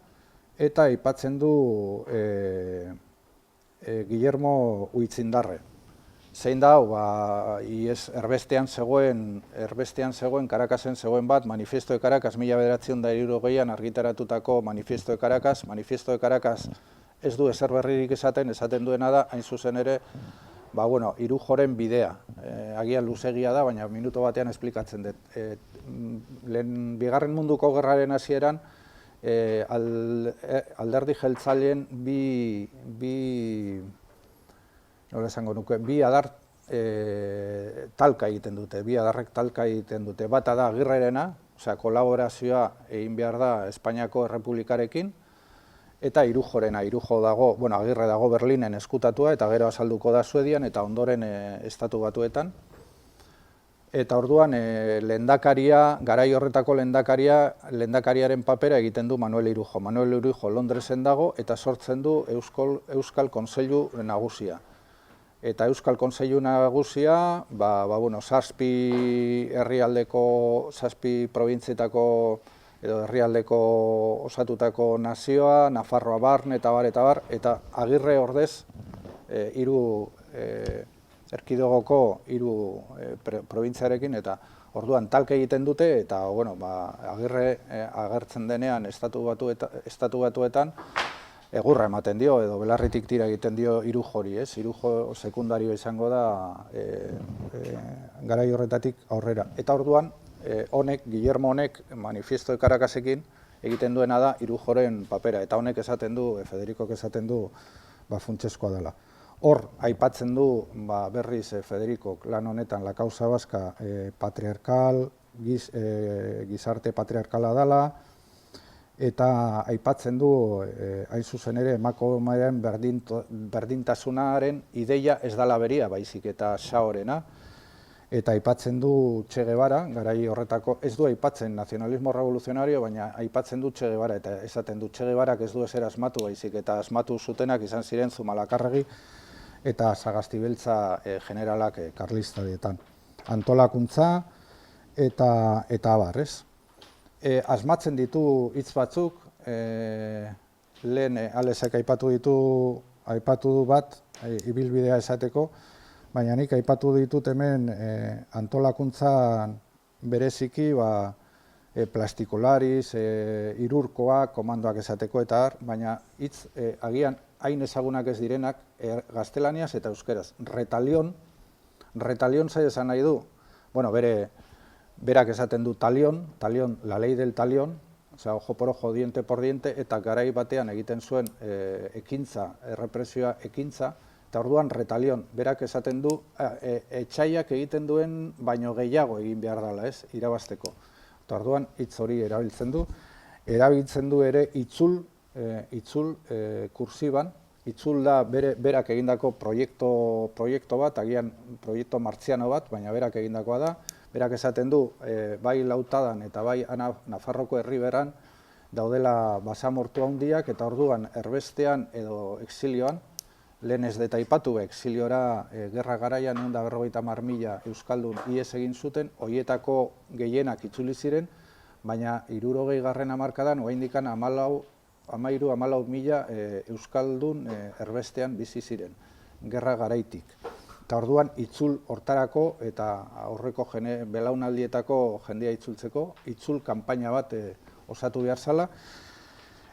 eta aipatzen du Guillermo Uitzindarre. Zein da, erbestean zegoen, Caracasen zegoen bat, Manifiesto de Caracas, 1960an argitaratutako Manifiesto de Caracas. Manifiesto de Caracas ez du ezer berririk esaten duena da, hain zuzen ere, Irujoren bidea. Agian luzegia da, baina minuto batean esplikatzen dut. Bigarren Munduko Gerraren hasieran, alderdi jeltzalean bi adar talka egiten dute, bi adarrek talka egiten dute. Bata da Agirrerena, kolaborazioa egin behar da Espainiako Errepublikarekin, eta Irujorena. Irujo dago, Agirre dago Berlinen eskutatua, eta gero azalduko da Suedian, eta ondoren Estatu Batuetan. Eta orduan, garai horretako lehendakariaren papera egiten du Manuel Irujo. Manuel Irujo Londresen dago, eta sortzen du Euskal Kontseilu Nagusia. Eta Euskal Kontseilu Nagusia, zazpi probintzietako edo herrialdeko osatutako nazioa, Nafarroa barne eta bar, eta Agirre ordez, erkidegoko hiru probintziarekin, eta orduan talka egiten dute, eta Agirre agertzen denean Estatu Batuetan, egurra ematen dio, edo belarritik tira egiten dio Irujori, Irujo sekundario izango da garai horretatik aurrera. Eta orduan, Guillermo honek, Manifiesto de Caracasekin egiten duena da Irujoren papera, eta honek esaten du, Federikok esaten du, funtsezkoa dela. Hor, aipatzen du berriz Federikok lan honetan La Causa Vasca patriarkal, gizarte patriarkala dela, eta aipatzen du, hain zuzen ere, emakumearen berdintasunaren ideia ez dela beria, baizik eta Saorena, eta aipatzen du Che Guevara, garai horretako, ez du aipatzen nazionalismo revoluzionario, baina aipatzen du Che Guevara, eta esaten du Che Guevarak ez du ezer asmatu, baizik eta asmatu zutenak izan ziren Zumalakarregi eta Sagastibeltza generalak karlistadietan. Antolakuntza eta abar, ez? Asmatzen ditu hitz batzuk, lehen Alesek aipatu du bat, ibilbidea esateko, baina nik aipatu ditut hemen antolakuntzan bereziki plastikolariz, irurkoak, komandoak esateko eta baina hitz agian hain ezagunak ez direnak gaztelaniaz eta euskeraz. Retalion zai esan nahi du, berak esaten du talion, la ley del talion, ojo por ojo, diente por diente, eta garai batean egiten zuen ekintza, errepresioa ekintza, eta orduan retalion, berak esaten du etxaiak egiten duen baino gehiago egin behar dela, irabazteko. Eta orduan hitz hori erabiltzen du ere itzul kursiban, itzul da berak egindako proiektu bat, agian proiektu martziano bat, baina berak egindakoa da. Berak esaten du, bai Lautadan eta bai Nafarroko herriberan daudela basamortu handiak, eta orduan erbestean edo exilioan, lehen ez deta aipatu, exiliora gerra garaian 150.000 euskaldun ihes egin zuten, horietako gehienak itzuli ziren, baina 60. hamarkadan oraindik 13.000 euskaldun erbestean bizi ziren, gerra garaitik. Eta orduan itzul hortarako eta aurreko belaunaldietako jendea itzultzeko, itzul kanpaina bat osatu behar zala.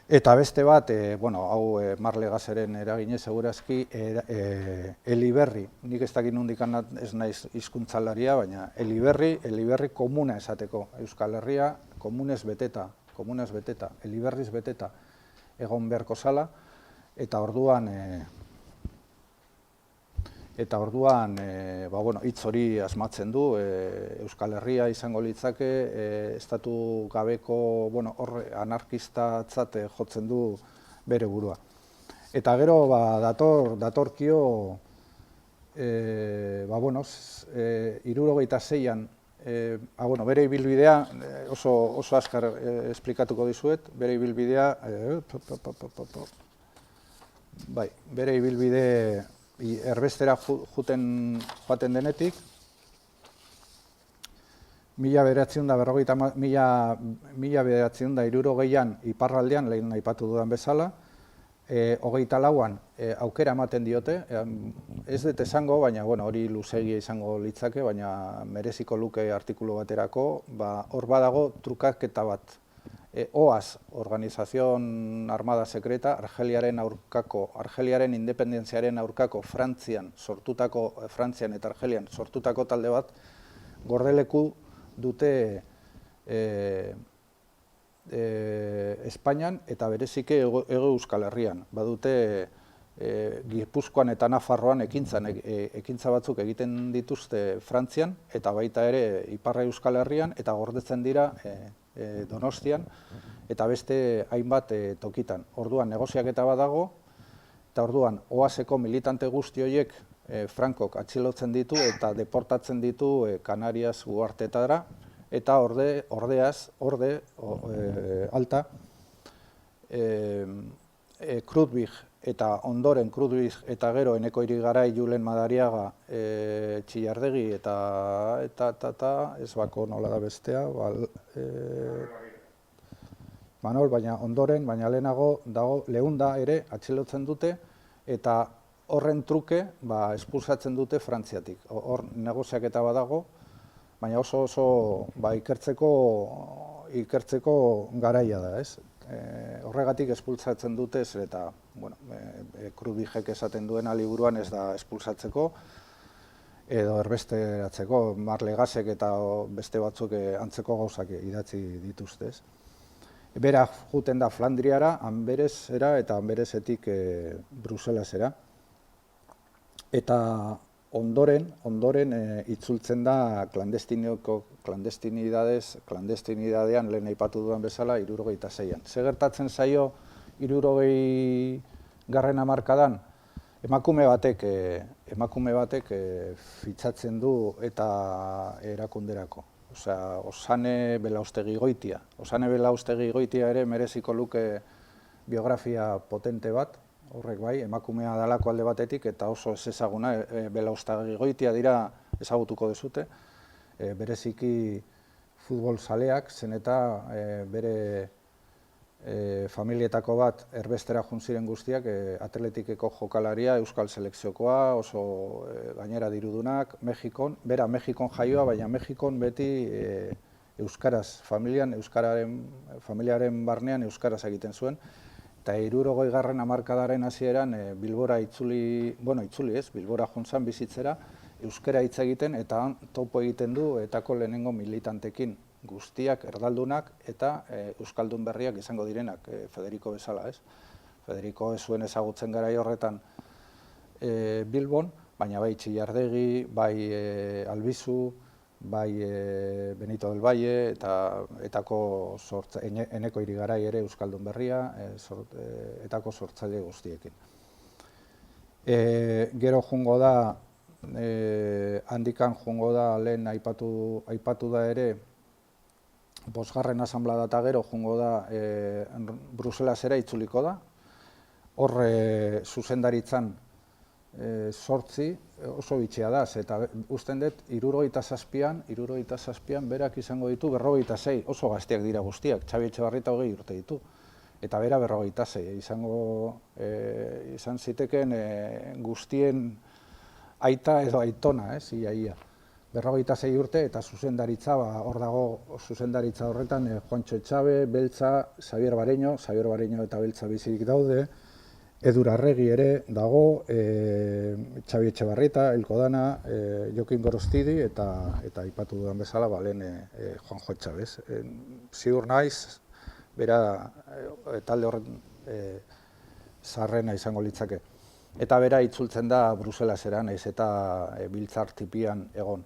Eta beste bat, hau Marlegazeren eraginez segurazki, Eliberri, nik ez dakit nondik ez naiz hizkuntzalaria, baina Eliberri komuna esateko, Euskal Herria komunez beteta, Eliberriz beteta egon beharko zala, eta orduan hitz hori asmatzen du, Euskal Herria izango litzake, estatu gabeko, anarkistatzat jotzen du bere burua. Eta gero, datorkio, 76an, bere ibilbidea, oso azkar esplikatuko dizuet, bere ibilbidea, bere ibilbide erbestera joaten denetik, 1960an iparraldean, lehen aipatu dudan bezala, 24an aukera ematen diote, ez dut esango, baina hori luzegia izango litzake, baina mereziko luke artikulu baterako, hor badago trukaketa bat. OAS, Organización Armada Secreta, Argeliaren independentziaren aurkako Frantzian eta Argelian sortutako talde bat, gordeleku dute Espainian eta bereziki Hego Euskal Herrian. Badute Gipuzkoan eta Nafarroan ekintza batzuk egiten dituzte Frantzian eta baita ere Ipar Euskal Herrian eta gordetzen dira Donostian eta beste hainbat tokitan. Orduan negoziaketa badago eta orduan OASeko militante guzti horiek Frankok atxilotzen ditu eta deportatzen ditu Kanarias uhartetara eta alta Krudwig eta ondoren Krudwig eta gero Eneko Irigarai, Julen Madariaga, Txillardegi eta ez bako nola da bestea, Manol, baina ondoren, baina lehenago dago Leunda ere atxilotzen dute eta horren truke espulsatzen dute Frantziatik. Hor negoziaketa badago, baina oso ikertzeko garaia da, ez? Horregatik espulsatzen dute, eta Krudwigek esaten duena liburuan ez da espulsatzeko edo erbesteratzeko, Marlegasek eta beste batzuk antzeko gauzak idatzi dituzte, ez? Bera juten da Flandriara, Anberesera eta Anberesetik Bruselasera. Eta ondoren itzultzen da klandestinidadean lehen aipatu dudan bezala 76an. Ze gertatzen zaio 60. hamarkadan? Emakume batek fitxatzen du eta erakunderako. Osane Belaustegi Goitia. Osane Belaustegi Goitia ere mereziko luke biografia potente bat, horrek bai, emakumea dalako alde batetik eta oso ez ezaguna, Belaustegi Goitia dira ezagutuko dezute, bereziki futbol zaleak, zen eta bere familietako bat erbestera juntziren guztiak, atletikeko jokalaria, euskal selekziokoa, oso gainera dirudunak, Mexikon, bera Mexikon jaioa, baina Mexikon beti euskaraz, familiaren barnean euskaraz egiten zuen, eta 60. hamarkadaren hasieran Bilbora Bilbora juntzan bizitzera, euskara hitz egiten eta topo egiten du etako lehenengo militantekin, guztiak erdaldunak eta euskaldun berriak izango direnak, Federico bezala, ez? Federico ez zuen ezagutzen garai horretan Bilbon, baina bai Txillardegi, bai Albizu, bai Benito del Valle eta Eneko Irigarai ere euskaldun berria, etako sortzaile guztiekin. Gero jungo da, handikan jungo da, lehen aipatu da ere, 5. asanblada eta gero jungo da Bruselasera itzuliko da. Hor zuzendaritzan 8 oso bitxia da, eta usten dut 67an berak izango ditu 46, oso gazteak dira guztiak, Txabi Etxebarrieta 20 urte ditu. Eta bera 46, izan ziteken guztien aita edo aitona, ia. 46 urte eta zuzendaritza, hor dago zuzendaritza horretan Juancho Etxabe, Beltza, Xabier Bareño eta Beltza bizirik daude, Edur Arregi ere dago, Txabi Etxebarrieta, Elko Dana, Jokin Gorostidi eta aipatu dudan bezala, lehen Juanjo Etxabe. Ziur naiz, bera talde horren zaharrena izango litzake. Eta bera itzultzen da Bruselasera, nahiz eta biltzar tipian egon.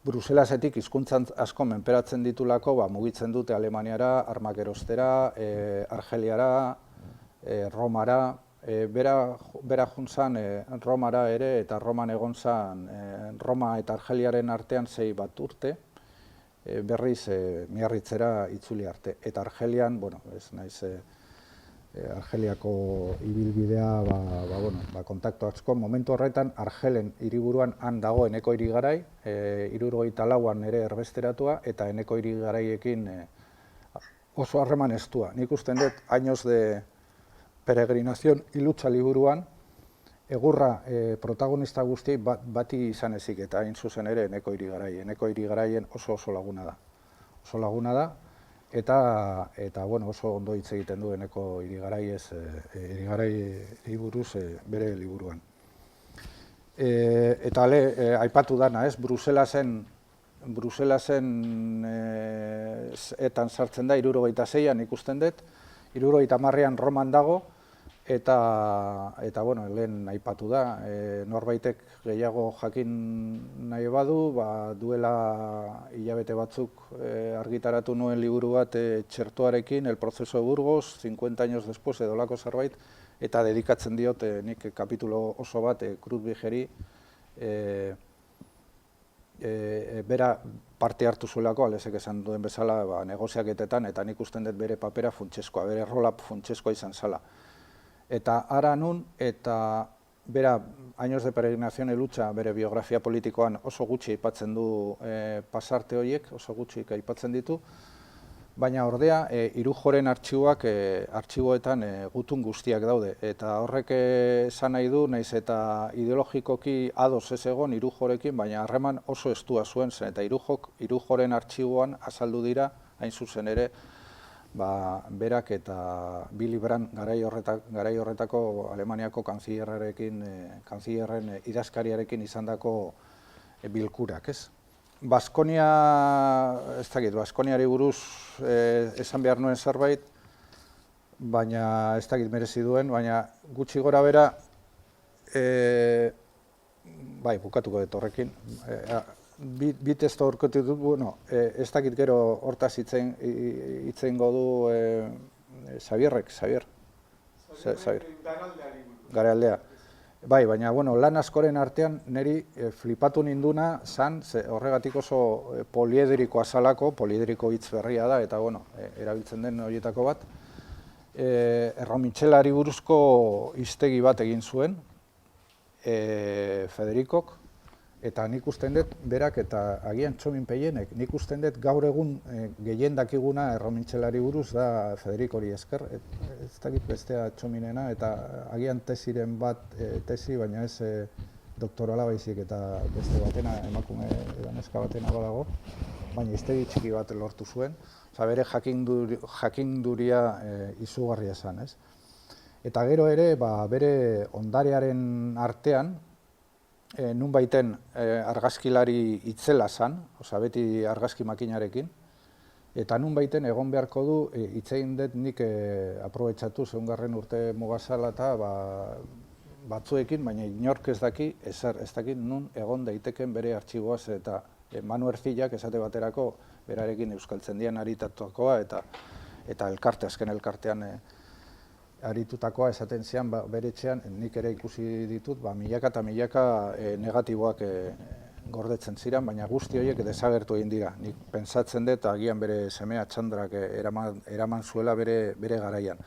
Bruselasetik hizkuntzan asko menperatzen ditulako, mugitzen dute Alemaniara, armak erostera, Argeliara, Romara, bera juntzan Romara ere, eta Roman egon zan Roma eta Argeliaren artean 6 bat urte, berriz Miarritzera itzuli arte. Eta Argelian, ez naiz Argeliako ibilbidea, kontaktu asko, momentu horretan Argelen hiriburuan han dago Eneko Irigarai, 74an ere erbesteratua, eta Eneko Irigaraiekin oso harreman estua. Nik usten dut, Años de Peregrinación y Lucha liburuan, egurra protagonista guztiei bati izan ezik, eta hain zuzen ere Eneko Irigarai. Eneko Irigaraien oso laguna da. Oso laguna da, eta oso ondo hitz egiten du Eneko Irigarai buruz bere liburuan. Eta aipatu dana, Bruselasen etan sartzen da 76an ikusten dut, 70an Roman dago, eta lehen aipatu da, norbaitek gehiago jakin nahi badu, duela hilabete batzuk argitaratu nuen liburu bat txertoarekin, El proceso de Burgos, 50 años después edolako zerbait, eta dedikatzen diot nik kapitulo oso bat Kruzbigeri, bera parte hartu zuelako, alezek esan duen bezala, negoziaketetan, eta nik usten dut bere papera funtseskoa, bere rola funtseskoa izan zala. Eta ara nun, eta bera Años de Peregrinación y Lucha, bere biografia politikoan oso gutxi aipatzen du pasarte horiek, oso gutxi aipatzen ditu, baina ordea Irujoren artxiboetan gutun guztiak daude, eta horrek esan nahi du, naiz eta ideologikoki ados ez egon Irujorekin, baina harreman oso estua zuen zen, eta Irujoren artxiboan azaldu dira, hain zuzen ere, berak eta Willy Brandt garai horretako Alemaniako kanzillerren idazkariarekin izandako bilkurak, ez? Baskoniari buruz esan behar nuen zerbait, baina ez dakit merezi duen, baina gutxi gora bera, bukatuko dut horrekin, bi testo aurkitu dut, ez dakit gero hortaz hitzein godu Xavier. Garaldeari. Baina lan askoren artean niri flipatu ninduna zan, horregatik oso poliedrikoa zalako, poliedriko hitz berria da, eta erabiltzen den horietako bat, Erromitxelari buruzko hiztegi bat egin zuen, Federikok, eta nik usten dut, berak eta agian Txomin Peienek, nik usten dut gaur egun gehien dakiguna Erromitxelari buruz da Federikori esker, ez dakit bestea Txominena, eta agian tesiren bat tesi, baina ez doktorala baizik eta beste batena, emakume neska batena badago, baina hiztegi txiki bat lortu zuen, bere jakinduria izugarria esan, ez? Eta gero ere, bere ondarearen artean, nun baiten argazkilari itzela zan, beti argazki makinarekin, eta nun baiten egon beharko du, hitzein dut nik aprobetxatu, zeungarren urte mugazala eta batzuekin, baina inork ez daki, ez daki nun egon daiteken bere artxiboaz, eta Manu Ercillak esate baterako berarekin Euskaltzendian aritatuakoa, eta azken elkartean aritutakoa esaten zian bere etxean, nik ere ikusi ditut, milaka eta milaka negatiboak gordetzen ziren, baina guzti horiek desagertu egin dira. Nik pentsatzen dut, agian bere semea Txandrak eraman zuela bere garaian.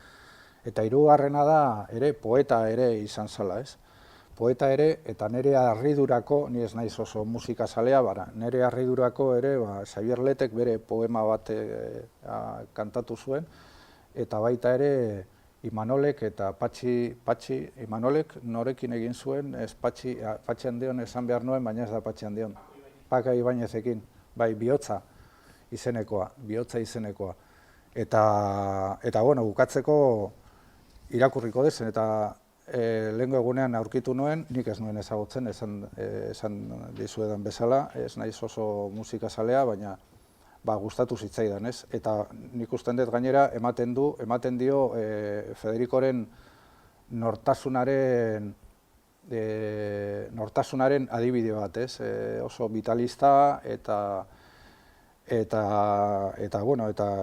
Eta hirugarrena da, poeta ere izan zala, ez? Poeta ere, eta nire harridurako, ni ez naiz oso musikazalea, nire harridurako ere, Xavier Letek bere poema bat kantatu zuen, eta baita ere, Imanolek eta Patxi Imanolek norekin egin zuen, ez Patxi Handion esan behar nuen, baina ez da Patxi Handion. Paka Ibainezekin, bihotza izenekoa. Eta bukatzeko irakurriko dezen, eta lehengo egunean aurkitu nuen, nik ez nuen ezagutzen, esan dizuedan bezala, ez naiz oso musikazalea, baina gustatu zitzaidan, ez? Eta nik usten dut gainera ematen dio Federikoren nortasunaren adibide bat, ez? Oso vitalista eta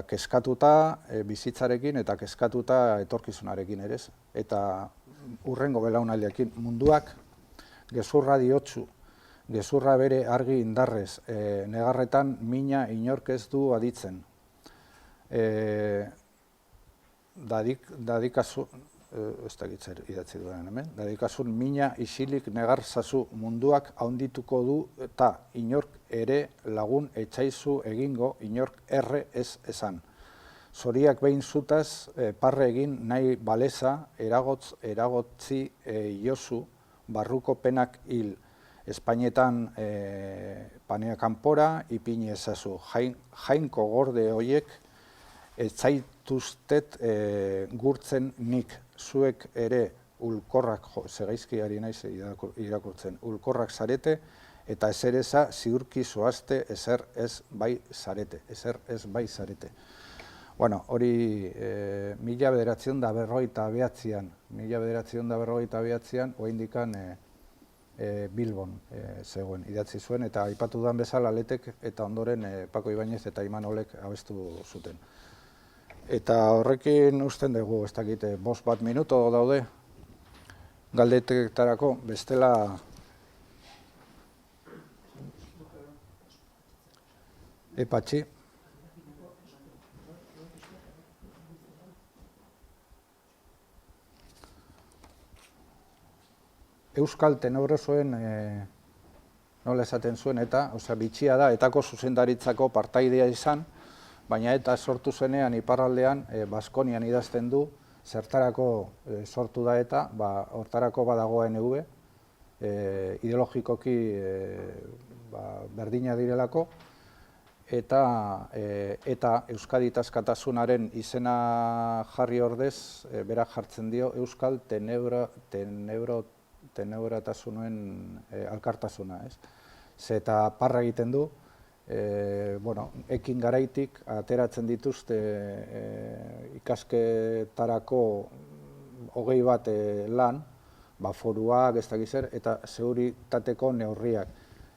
kezkatuta bizitzarekin eta kezkatuta etorkizunarekin ere, eta hurrengo belaunaldiarekin munduak gezurra diotsu, gezurra bere argi indarrez, negarretan mina inork ez du aditzen. Dadikasun mina isilik negarzazu munduak haundituko du eta inork ere lagun etxaizu egingo inork erre ez esan. Zoriak behin zutaz parre egin nahi baleza eragotzi jozu barruko penak hil. Espainetan panea kanpora ipini ezazu. Jainko gorde hoiek ez zaituztet gurtzen nik, zuek ere ulkorrak, segaizkiari naiz irakurtzen, ulkorrak zarete, eta ezereza ziurki zoazte ezer ez bai zarete, Bueno, hori 1949an, oraindikan Bilbon zegoen idatzi zuen, eta aipatu dudan bezala Letek eta ondoren Pako Ibañez eta Imanolek abestu zuten. Eta horrekin usten dugu, ez dakit, 5 minuto daude galdetetarako, bestela Patxi. Euskal Tenebrosoen nola esaten zuen eta, bitxia da, etako zuzendaritzako partaidea izan, baina eta sortu zenean iparraldean Baskonian idazten du, zertarako sortu da eta, hortarako badago NV, ideologikoki berdina direlako, eta Euskadi askatasunaren izena jarri ordez, berak jartzen dio Euskal Tenebratasunuen alkartasuna, ez? Eta parra egiten du, ekin garaitik ateratzen dituzte ikasketarako 20 bat lan, foruak, ez dakiz zer, eta seguritateko neurriak,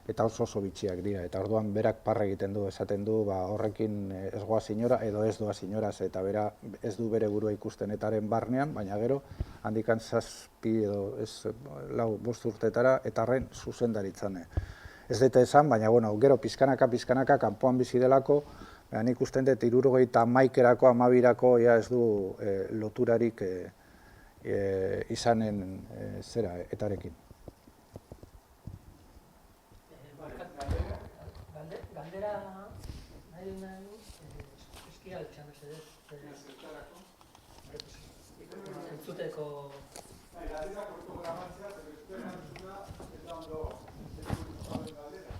eta oso bitxiak dira. Eta orduan berak parra egiten du, esaten du, horrekin ez goaz inora, edo ez doaz inoraz, eta bera ez du bere burua ikusten etaren barnean, baina gero, handikan 7 edo 5 urtetara, eta arren zuzendaritzan. Ez dute esan, baina gero pizkanaka kanpoan bizi delako, nik usten dut 71erako, 12erako ez du loturarik izanen zera etarekin. Galdera nahi duen eskia altxan esedez. Entzuteko... Galdera ortogramatzea, zerrezuen antzuna, eta ondo galdera.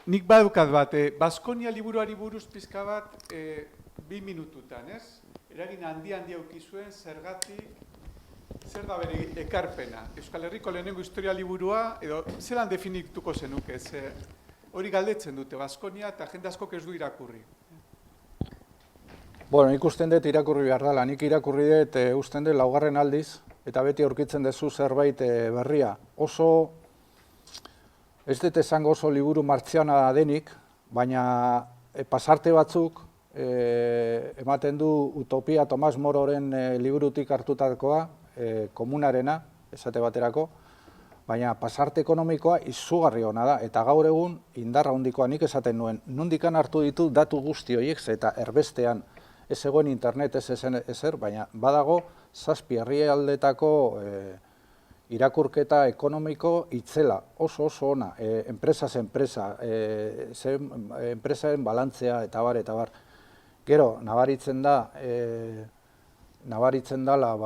Nik badukat bat, Baskonia liburuari buruz pizka bat 2 minututan, ez? Eragin handia ukizuen zergatik, zer da bere ekarpena? Euskal Herriko lehenengo historia liburua, edo zelan definituko zenuke, hori galdetzen dute Baskonia eta jende askok ez du irakurri. Nik usten dut irakurri behar dela, nik irakurri dut usten dut 4. aldiz, eta beti aurkitzen duzu zerbait berria. Oso, ez dut esango oso liburu martziana denik, baina pasarte batzuk ematen du Utopia Tomas Mororen liburutik hartutakoa, komunarena, esate baterako, baina pasarte ekonomikoa izugarri ona da, eta gaur egun indarra handikoa nik esaten nuen, nondikan hartu ditu datu guzti horiek, eta erbestean ez egoen internet ez ezer, baina badago 7 herrialdetako irakurketa ekonomiko itzela, oso ona, enpresaz enpresa, enpresaren balantzea eta bar. Gero, nabaritzen dela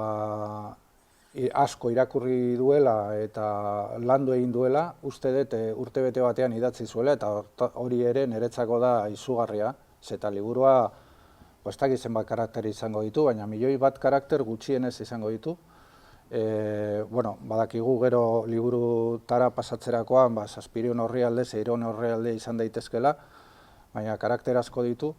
asko irakurri duela eta landu egin duela, uste dut urtebete batean idatzi zuela, eta hori ere niretzako da izugarria, eta liburua, ez dakit zenbat karakter izango ditu, baina 1.000.000 bat karakter gutxienez izango ditu. Badakigu gero liburutara pasatzerakoan, 700 orrialde, 600 orrialde izan daitezkela, baina karakter asko ditu.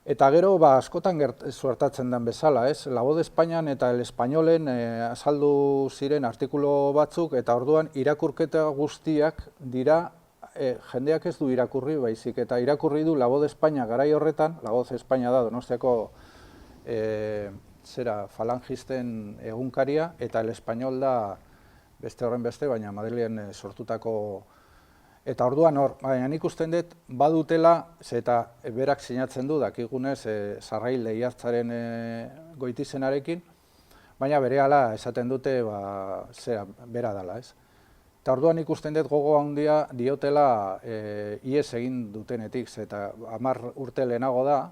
Eta gero, askotan suertatzen den bezala, ez? La Voz de Espainian eta El Españolen azaldu ziren artikulu batzuk, eta orduan irakurketa guztiak dira, jendeak ez du irakurri baizik, eta irakurri du La Voz de España garai horretan, La Voz de España da Donostiako falangisten egunkaria, eta El Español da beste horren beste, baina Madrilen sortutako. Eta orduan baina nik usten dut badutela, eta berak sinatzen du, dakigunez, Sarrail Leihartzaren goitizenarekin, baina berehala esaten dute, bera dela, ez? Eta orduan ikusten dut gogo handia diotela ihes egin dutenetik, eta 10 urte lehenago da,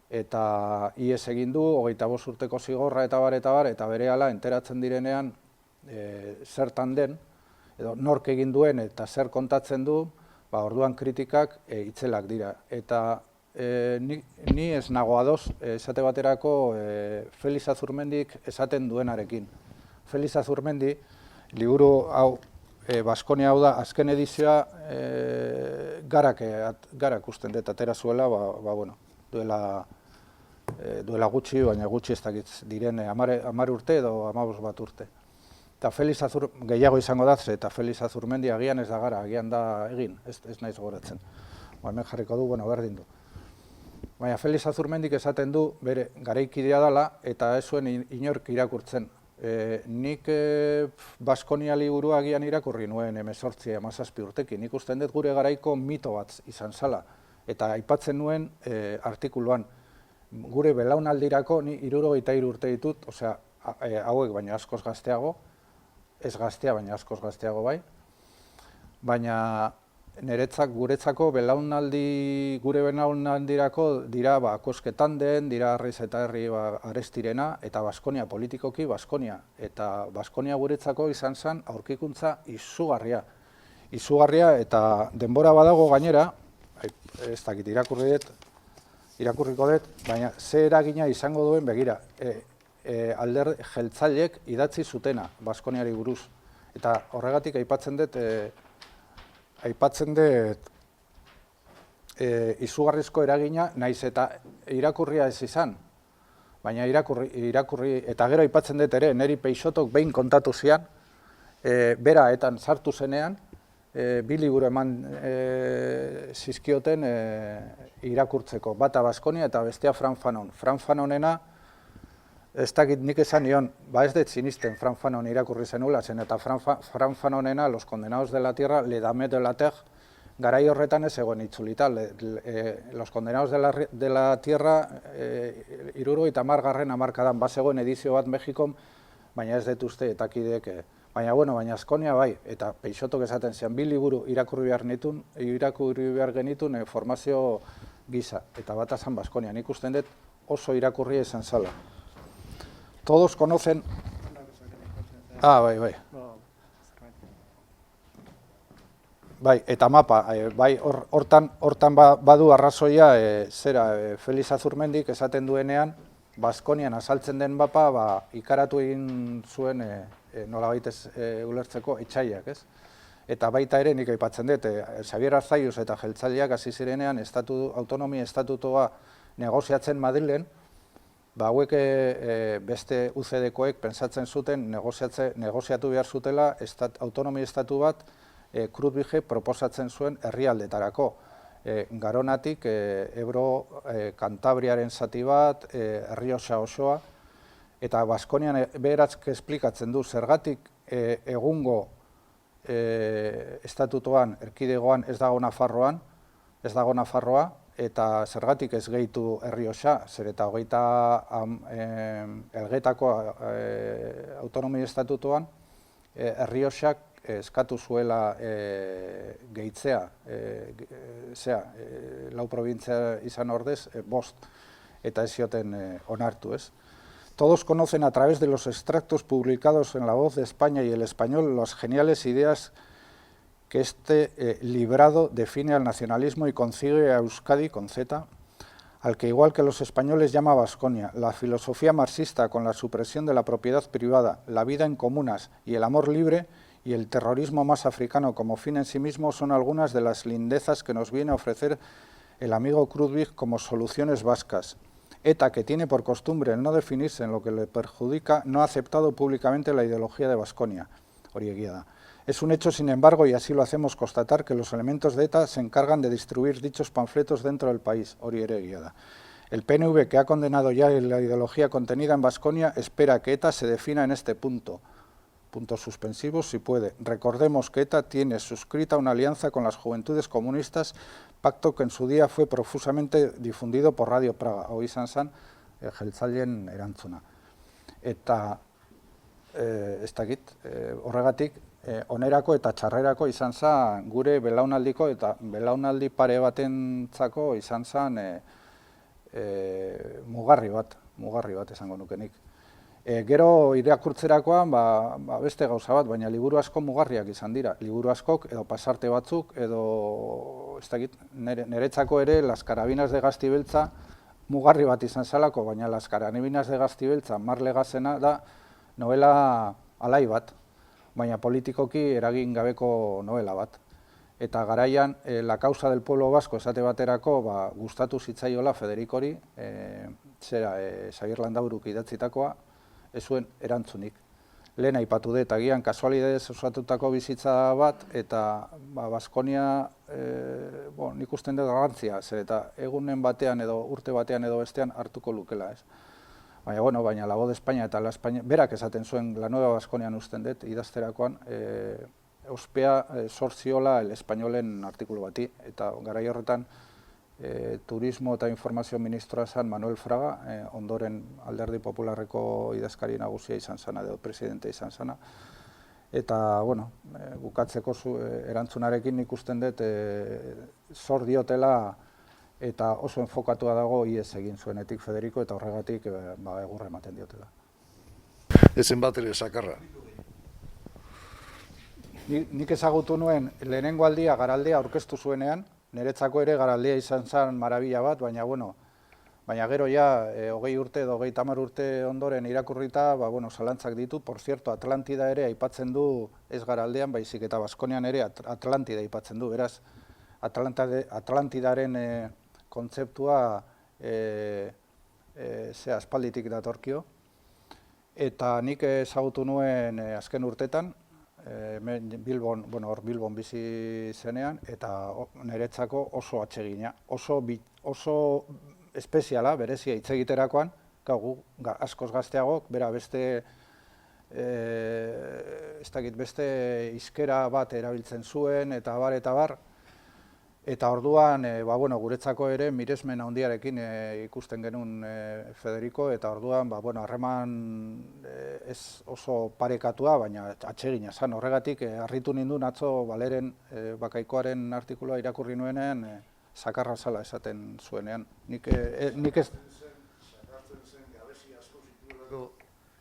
eta ihes egin du, 25 urteko zigorra eta bar, eta berehala enteratzen direnean zertan den, edo nork egin duen eta zer kontatzen du, orduan kritikak itzelak dira. Eta ni ez nago ados, esate baterako Felix Azurmendik esaten duenarekin. Felix Azurmendi, liburu hau, Baskonia hau da, azken edizioa garak usten dut atera zuela, duela gutxi, baina gutxi ez dakit diren 10 urte edo 15 bat urte. Eta gehiago izango da, eta Felix Azurmendi agian ez da gara, agian da egin, ez naiz goratzen. Hemen jarriko du, berdin du. Baina Felix Azurmendik esaten du, bere garaikidea dela, eta ez zuen inork irakurtzen. Nik Baskonia liburua agian irakurri nuen 18-17 urtekin. Nik usten dut gure garaiko mito bat izan zala. Eta aipatzen nuen artikuluan, gure belaunaldirako ni 73 urte ditut, osea, hauek baina askoz gazteago, ez gaztea, baina askoz gazteago bai, baina guretzako gure belaunaldirako dira kosketan den, dira Arraiz eta Herri Arestirena, eta Baskonia politikoki Baskonia. Eta Baskonia guretzako izan zen aurkikuntza izugarria. Izugarria eta denbora badago gainera, ez dakit irakurriko dut, baina ze eragina izango duen begira. Alderdi jeltzaileek idatzi zutena Baskoniari buruz. Eta horregatik aipatzen dut izugarrizko eragina, naiz eta irakurria ez izan. Baina irakurri, eta gero aipatzen dut ere, neri Peixotok behin kontatu zian, bera etan sartu zenean, 2 liburu eman zizkioten irakurtzeko. Bata Baskonia eta bestea Fran Fanon. Fran Fanonena, ez dakit nik esan nion, ez dut sinisten Fran Fanon irakurri zenula, zen eta Fran Fanonena, Los Condenados de la Tierra, Le Dame de la Terre, garai horretan ez egoen itzulita. Los Condenados de la Tierra, 70. hamarkadan, bazegoen edizio bat Mexikon, baina ez dut uste eta kideek, baina Baskonia bai, eta Peixotok esaten zian, 2 liburu irakurri behar genitun formazio gisa, eta bat azan Baskonia, nik usten dut oso irakurria izan zala. Todos conocen... bai. Bai, eta mapa, hortan badu arrazoia, Felix Azurmendik esaten duenean, Baskonian azaltzen den mapa, ikaratu egin zuen nolabait ulertzeko etxaiak, ez? Eta baita ere nik aipatzen dut, Xabier Arzalluz eta jeltzaileak hasi zirenean autonomia estatutoa negoziatzen Madrilen, hauek beste UCD-koek pentsatzen zuten negoziatu behar zutela autonomia estatu bat Krutbige proposatzen zuen herrialdetarako. Garonatik, Ebro, Kantabriaren zati bat, Errioxa osoa, eta Baskonian beherazk esplikatzen du zergatik egungo estatutoan, erkidegoan ez dago Nafarroa, eta zergatik ez gehitu Errioxa, zer eta Elgetako autonomia estatutoan, Errioxak eskatu zuela gehitzea, 4 probintzia izan ordez, 5, eta ez zioten onartu, ez? Todos conocen a través de los extractos publicados en La Voz de España y El Español las geniales ideas que este librado define al nacionalismo y consigue a Euskadi, con Z, al que igual que los españoles llama Baskonia. La filosofía marxista con la supresión de la propiedad privada, la vida en comunas y el amor libre y el terrorismo más africano como fin en sí mismo son algunas de las lindezas que nos viene a ofrecer el amigo Krudvig como soluciones vascas. ETA, que tiene por costumbre el no definirse en lo que le perjudica, no ha aceptado públicamente la ideología de Baskonia. Hori egia da. Es un hecho, sin embargo, y así lo hacemos constatar, que los elementos de ETA se encargan de distribuir dichos panfletos dentro del país. Hori ere egia da. El PNV, que ha condenado ya la ideología contenida en Baskonia, espera que ETA se defina en este punto. Puntos suspensivos, si puede. Recordemos que ETA tiene suscrita una alianza con las Juventudes Comunistas, pacto que en su día fue profusamente difundido por Radio Praga. Hau izan zen, jeltzaileen erantzuna. Eta, ez dakit, horregatik, onerako eta txarrerako izan zen gure belaunaldiko eta belaunaldi pare batentzako izan zen mugarri bat esango nukenik. Gero irakurtzerakoan beste gauza bat, baina liburu asko mugarriak izan dira. Liburu askok edo pasarte batzuk edo, ez dakit, niretzako ere Las Carabinas de Gaztibeltza mugarri bat izan zelako, baina Las Carabinas de Gaztibeltza Marle Gazena da novela alai bat, baina politikoki eragin gabeko novela bat. Eta garaian, La causa del pueblo vasco esate baterako gustatu zitzaiola Federikori, Xabier Landauruk idatzitakoa, ez zuen erantzunik. Lehen aipatu dut, agian kasualidadez osatutako bizitza bat, eta Baskonia, nik usten dut garrantzia, zer eta egunen batean edo urte batean edo bestean hartuko lukela, ez. Baina La Voz de España eta La España, berak esaten zuen La Nueva Baskonian usten dut, idazterakoan, ospea sortziola El Españolen artikulu bati, eta garai horretan Turismo eta Informazio Ministroa zen Manuel Fraga, ondoren Alderdi Popularreko idazkari nagusia izan zana, edo presidente izan zana. Eta, bukatzeko erantzunarekin ikusten dut, zor diotela eta oso enfokatua dago iez egin zuenetik Federico, eta horregatik egurra ematen diotela. Ezen bat ere sakarra. Nik ezagutu nuen lehenengo aldia Garaldea aurkeztu zuenean, niretzako ere Garaldea izan zen marabila bat, baina gero ja 20 urte edo 30 urte ondoren irakurrita, zalantzak ditu. Por cierto, Atlantida ere aipatzen du ez Garaldean, baizik eta Baskonian ere Atlantida aipatzen du, beraz, Atlantidaren kontzeptua aspalditik datorkio, eta nik ezagutu nuen azken urtetan, Bilbon bizi zenean, eta niretzako oso atsegina, oso espeziala, berezia hitz egiterakoan, gu askoz gazteagok, bera beste hizkera bat erabiltzen zuen, eta bar, eta orduan, guretzako ere miresmen handiarekin ikusten genuen Federico, eta orduan, harreman ez oso parekatua, baina atsegina zen. Horregatik, harritu ninduen atzo Baleren Bakaikoaren artikulua irakurri nuenean, sakarra zala esaten zuenean. Nik ez... Sakartzen zen gabezi asko zituelako,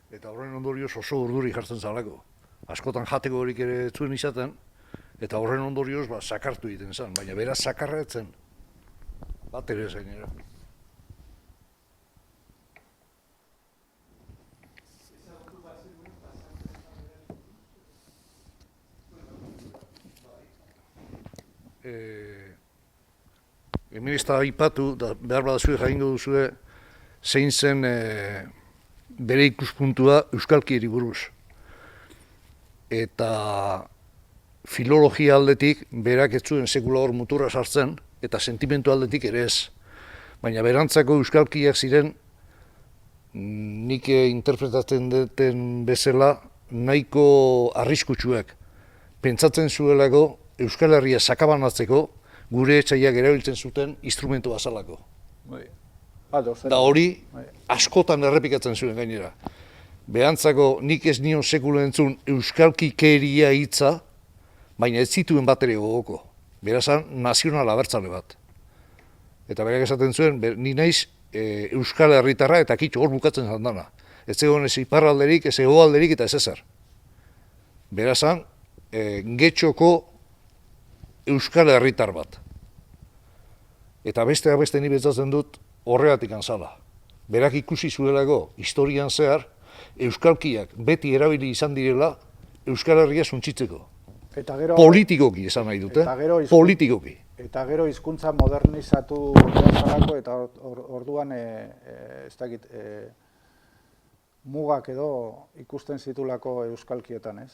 eta horren ondorioz oso urduri jartzen zalako. Askotan jateko horik ere zuen izaten, eta horren ondorioz sakartu egiten zen, baina beraz sakarra etzen. Bat ere zainera. Hemen ez da aipatu, behar badazue jaingo duzue, zein zen bere ikuspuntua euskalkieri buruz. Eta filologia aldetik berak ez zuen sekula hor muturra sartzen, eta sentimentu aldetik ere ez. Baina berantzako euskalkiak ziren, nik interpretatzen duten bezala, nahiko arriskutsuak. Pentsatzen zuelako Euskal Herria sakabanatzeko gure etxaiak erabiltzen zuten instrumentu bazalako. Da hori askotan errepikatzen zuen gainera. Berantzako nik ez nion sekula entzun euskalkikeria hitza, baina ez zituen bat ere gogoko. Berazan, nazional abertzale bat. Eta berak esaten zuen, ni naiz Euskal Herritarra eta kitxo hor bukatzen zandana. Ez zegoen ez iparralderik, ez hegoalderik eta ez ezer. Berazan, Getxoko Euskal Herritar bat. Eta beste ni betzatzen dut horregatik anzala. Berak ikusi zuelako historian zehar, euskalkiak beti erabili izan direla Euskal Herria suntsitzeko. Politikoki esan nahi dute, politikoki. Eta gero hizkuntza modernizatu behar zelako, eta orduan, ez dakit, mugak edo ikusten zitulako euskalkietan, ez?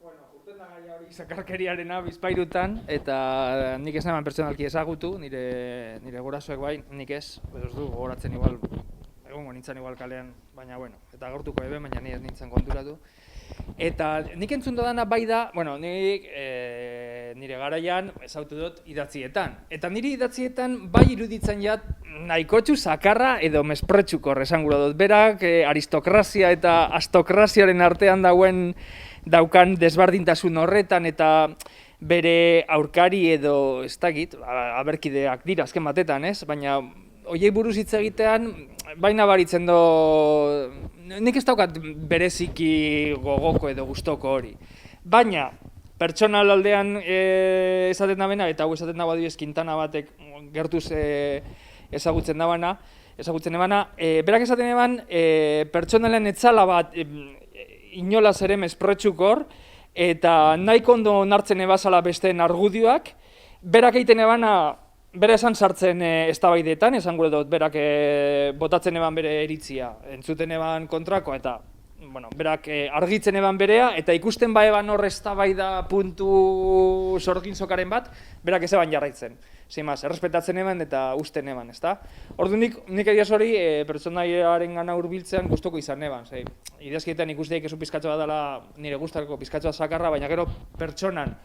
Urten da gaia hori zakarkeriarena bizpairutan, eta nik ez naman pertsonalki ezagutu, nire gurasoek bai, nik ez du gogoratzen igual, egongo nintzen igual kalean, baina bueno, eta gaurtuko ebe, baina ni ez nintzen konturatu. Eta nik entzun dudana bai da, bueno, nik nire garaian ezautu dut idatzietan. Eta niri idatzietan bai iruditzen jat nahikotxu zakarra edo mespretsukor esango dut. Berak aristokrazia eta astokraziaren artean daukan desbardintasun horretan eta bere aurkari edo ez dakit, aberkideak dira azken batetan, ez? Baina hoiei buruz hitz egitean, bai nabaritzen do, nik ez daukat bereziki gogoko edo gustoko hori. Baina, pertsonal aldean esaten dabena, eta hau esaten daba adibidez Quintana batek gertuz ezagutzen ebana, berak esaten eban, pertsonalen etzala bat inolaz ere mespretsukor, eta nahiko ondo onartzen ebazala besteen argudioak, berak egiten ebana, bere esan sartzen eztabaidetan, esango dut, berak botatzen eban bere iritzia, entzuten eban kontrako, eta berak argitzen eban berea, eta ikusten ba eban hor eztabaida puntu sorginzokaren bat, berak ez eban jarraitzen. Zimaz, errespetatzen eban eta usten eban, ezta? Ordu nik egiaz hori pertsonaiaren gana hurbiltzean gustoko izan eban. Idazkietan ikusteik ezu pizkatxoa dela nire gustarko pizkatxoa zakarra, baina gero pertsonan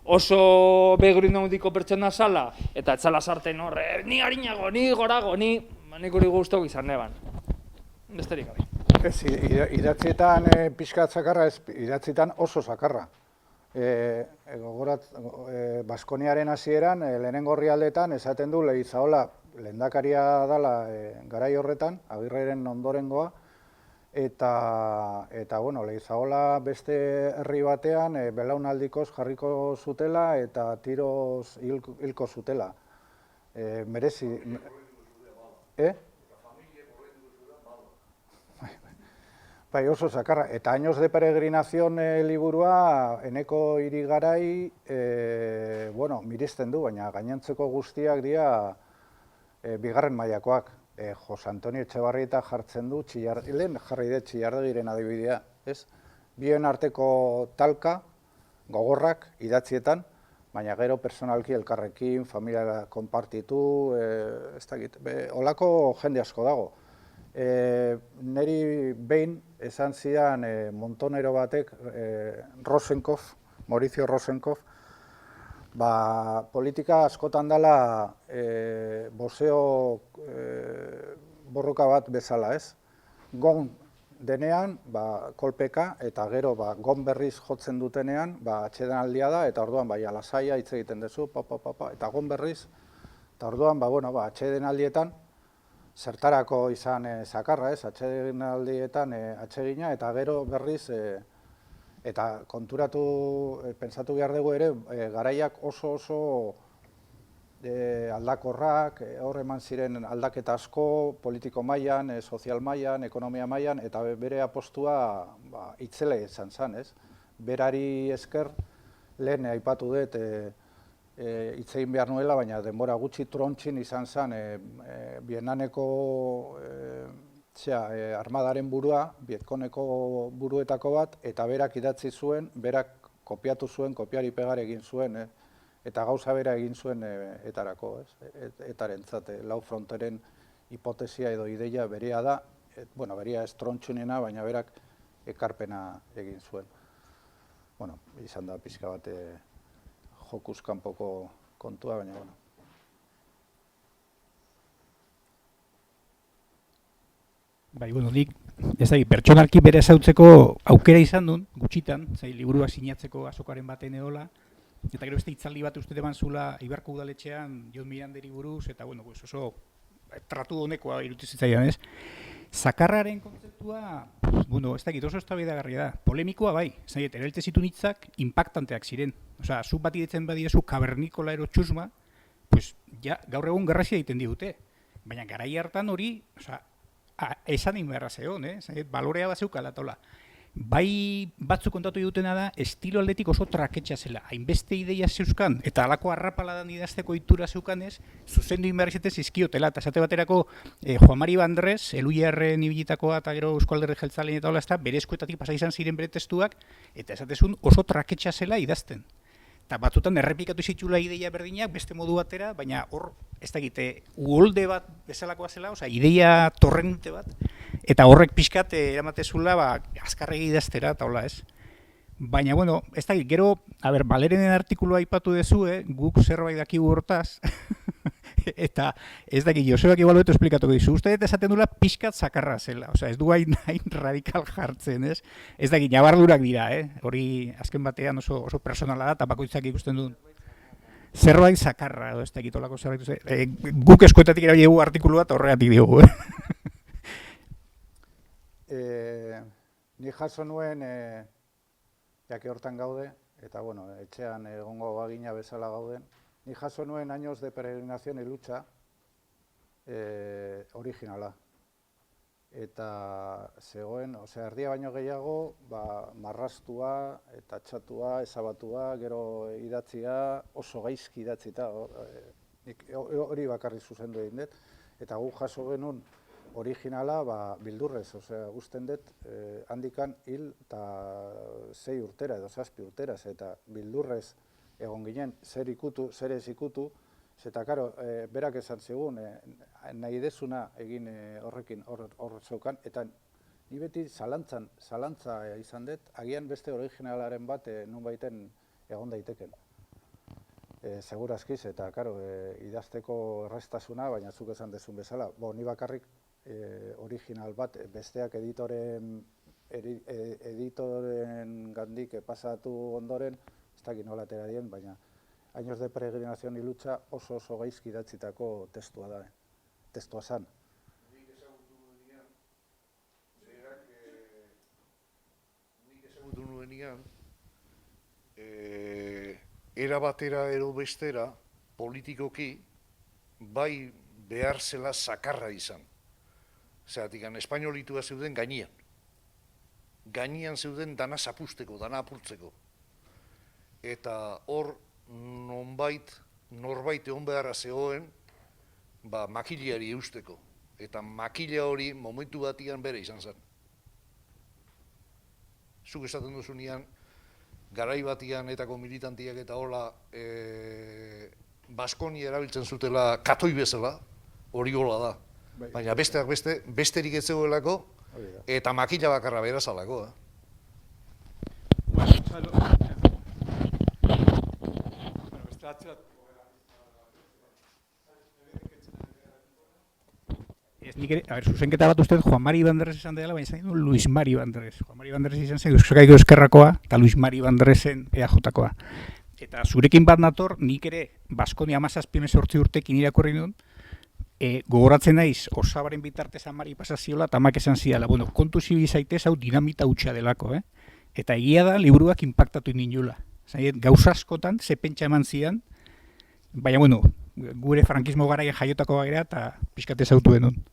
oso begrinondiko pertsona zala, eta etzala sarten horre, ni harinago, ni gorago, nik hori gustoko izan eban. Besterik gabe. Ez, idatzietan pixkat zakarra, ez, idatzietan oso zakarra. Baskoniaren hasieran, lehenengo orrialdetan, esaten du Leizaola lehendakaria dela garai horretan, Agirreren ondorengoa, eta Leizaola beste herri batean belaunaldikoz jarriko zutela eta tiroz hilko zutela. Merezi... Bai, oso zakarra. Eta Años de Peregrinación liburua eneko hirigarai miresten du, baina gainontzeko guztiak dira bigarren mailakoak. Jose Antonio Etxebarrieta jartzen du, lehen jarri dut Txillardegiren adibidea, ez? Bien arteko talka, gogorrak, idatzietan, baina gero personalki elkarrekin, familia konpartitu, ez dakit, holako jende asko dago. Neri behin esan zidan montonero batek, Mauricio Rosenkopf, politika askotan dela boseo borroka bat bezala, ez? Gon denean, kolpeka, eta gero gon berriz jotzen dutenean, atxeden aldia da, eta orduan alasaia hitz egiten duzu, eta gon berriz, eta orduan, atxeden aldietan, zertarako izan zakarra, ez? Atxeden aldietan atxegina, eta gero berriz, eta pentsatu behar dugu ere, garaiak oso aldakorrak, hor eman ziren aldaketa asko, politiko mailan, sozial mailan, ekonomia mailan, eta bere apostua itzele izan zen, ez? Berari esker, lehen aipatu dut, hitz egin behar nuela, baina denbora gutxi trontxin izan zen Biennaneko armadaren burua, Vietconeko buruetako bat, eta berak idatzi zuen, berak kopiatu zuen, kopiari pegar egin zuen, eta gauza bera egin zuen etarako, etarentzat, lau fronteren hipotesia edo ideia berea da, berea ez trontxunena, baina berak ekarpena egin zuen. Izan da pixka bat jokuz kanpoko kontua, baina Bai, nik, ez da, pertsonalki bere ezautzeko aukera izan duen, gutxitan, liburuak sinatzeko azokaren baten edola, eta gero beste hitzaldi bat uste eman zula Ibarko udaletxean Jon Miranderi buruz, eta oso tratu honekoa irutizitzaidan, ez? Zakarraren kontzeptua, ez dakit oso eztabaidagarria da, polemikoa bai, erabiltzen zituen hitzak inpaktanteak ziren. Osea, zuk bat iretzen badiezu kabernikola ero txusma, gaur egun garrazia egiten digute. Baina garai hartan hori, esan inberra zeon, balorea bat zeukala tola. bai batzuk kontatu dutena da, estilo aldetik oso traketxa zela. Hainbeste ideia zeuzkan, eta halako arrapaladan idazteko itura zeukanez, zuzendu inbehar izaten zizkiotela. Eta esate baterako, Juan Mari Bandres, Eluiarren ibilitakoa eta gero Eusko Alderdi Jeltzaleen eta hola, ez da, bere eskuetatik pasa izan ziren bere testuak, eta esatezun oso traketxa zela idazten. Eta batzutan errepikatu zitula ideia berdinak beste modu batera, baina hor, ez dakite, uholde bat bezalakoa zela, osea, ideia torrente bat, eta horrek pixkat eramatezula azkarregi idaztera, eta hola ez. Baina, bueno, ez dakit, gero, Balerenen artikulua aipatu dezu, guk zerbait dakigu hortaz, eta ez dakit, Josebak igual beto esplikatuko dizu. Uste dut esaten duela pixkat zakarra zela, osea, ez du hain radikal jartzen, ez? Ez dakit, nabardurak dira, hori azken batean oso personala da, eta bakoitzak ikusten duen. Zerbait zakarra, ez dakit, olako zerbait, guk eskuetatik erabiligu artikulua eta horregatik diogu, Ni jaso nuen, jake hortan gaude, eta bueno, etxean egongo bagina bezala gauden, ni jaso nuen Años de Peregrinación y Lucha originala. Eta zegoen, osea, erdia baino gehiago, marraztua, eta txatua, ezabatua, gero idatzia, oso gaizki idatzita, hori bakarrik zuzendu egin dut, eta gu jaso genuen originala bildurrez, osea, guzten dut handikan hil eta 6 urtera edo 7 urtera, eta bildurrez egon ginen, zer ikutu, zer ez ikutu, eta karo, berak esan zigun, nahi dezuna egin horrekin hor zeukan, eta ni beti zalantza izan dut, agian beste originalaren bat nun baiten egon daiteken. Segurazkiz, eta karo, idazteko erraztasuna, baina zuk esan dezun bezala, ni bakarrik original bat, besteak editoren gandik pasatu ondoren, ez dakit nola atera dien, baina Años de Peregrinación y Lucha oso gaizki idatzitako testua da, testua zan. Nik ezagutu nuenian, era batera edo bestera, politikoki, bai behar zela zakarra izan. Zeratik, espainolitua zeuden gainean. Gainean zeuden dana zapusteko, dana apurtzeko. Eta hor, norbait egon beharra zegoen, makiliari eusteko. Eta makila hori momentu batian bere izan zen. Zuk esaten duzunean, garai batian etako militantiak eta hola Baskonia erabiltzen zutela katoi bezala, hori hola da. Baina besteak besterik ez zegoelako, eta makila bakarra berazalako. Zuzenketa bat uste Juan Mari Bandres esan dela, baina izan du Luis Mari Bandres. Juan Mari Bandres izan zen Euskagaiko Eskerrakoa eta Luis Mari Bandresen EAJkoa. Eta zurekin bat nator, nik ere Baskonia 17-18 urtekin irakurri nuen, gogoratzen naiz, osabaren bitartez amari pasaziola eta amak esan zidala. Bueno, kontu zibi zaitez hau dinamita hutsa delako, Eta egia da, liburuak inpaktatu indinula. Gauza askotan, ze pentsa eman zidan, baina, bueno, gure frankismo garaien jaiotako bagera eta pixkatez autu denun.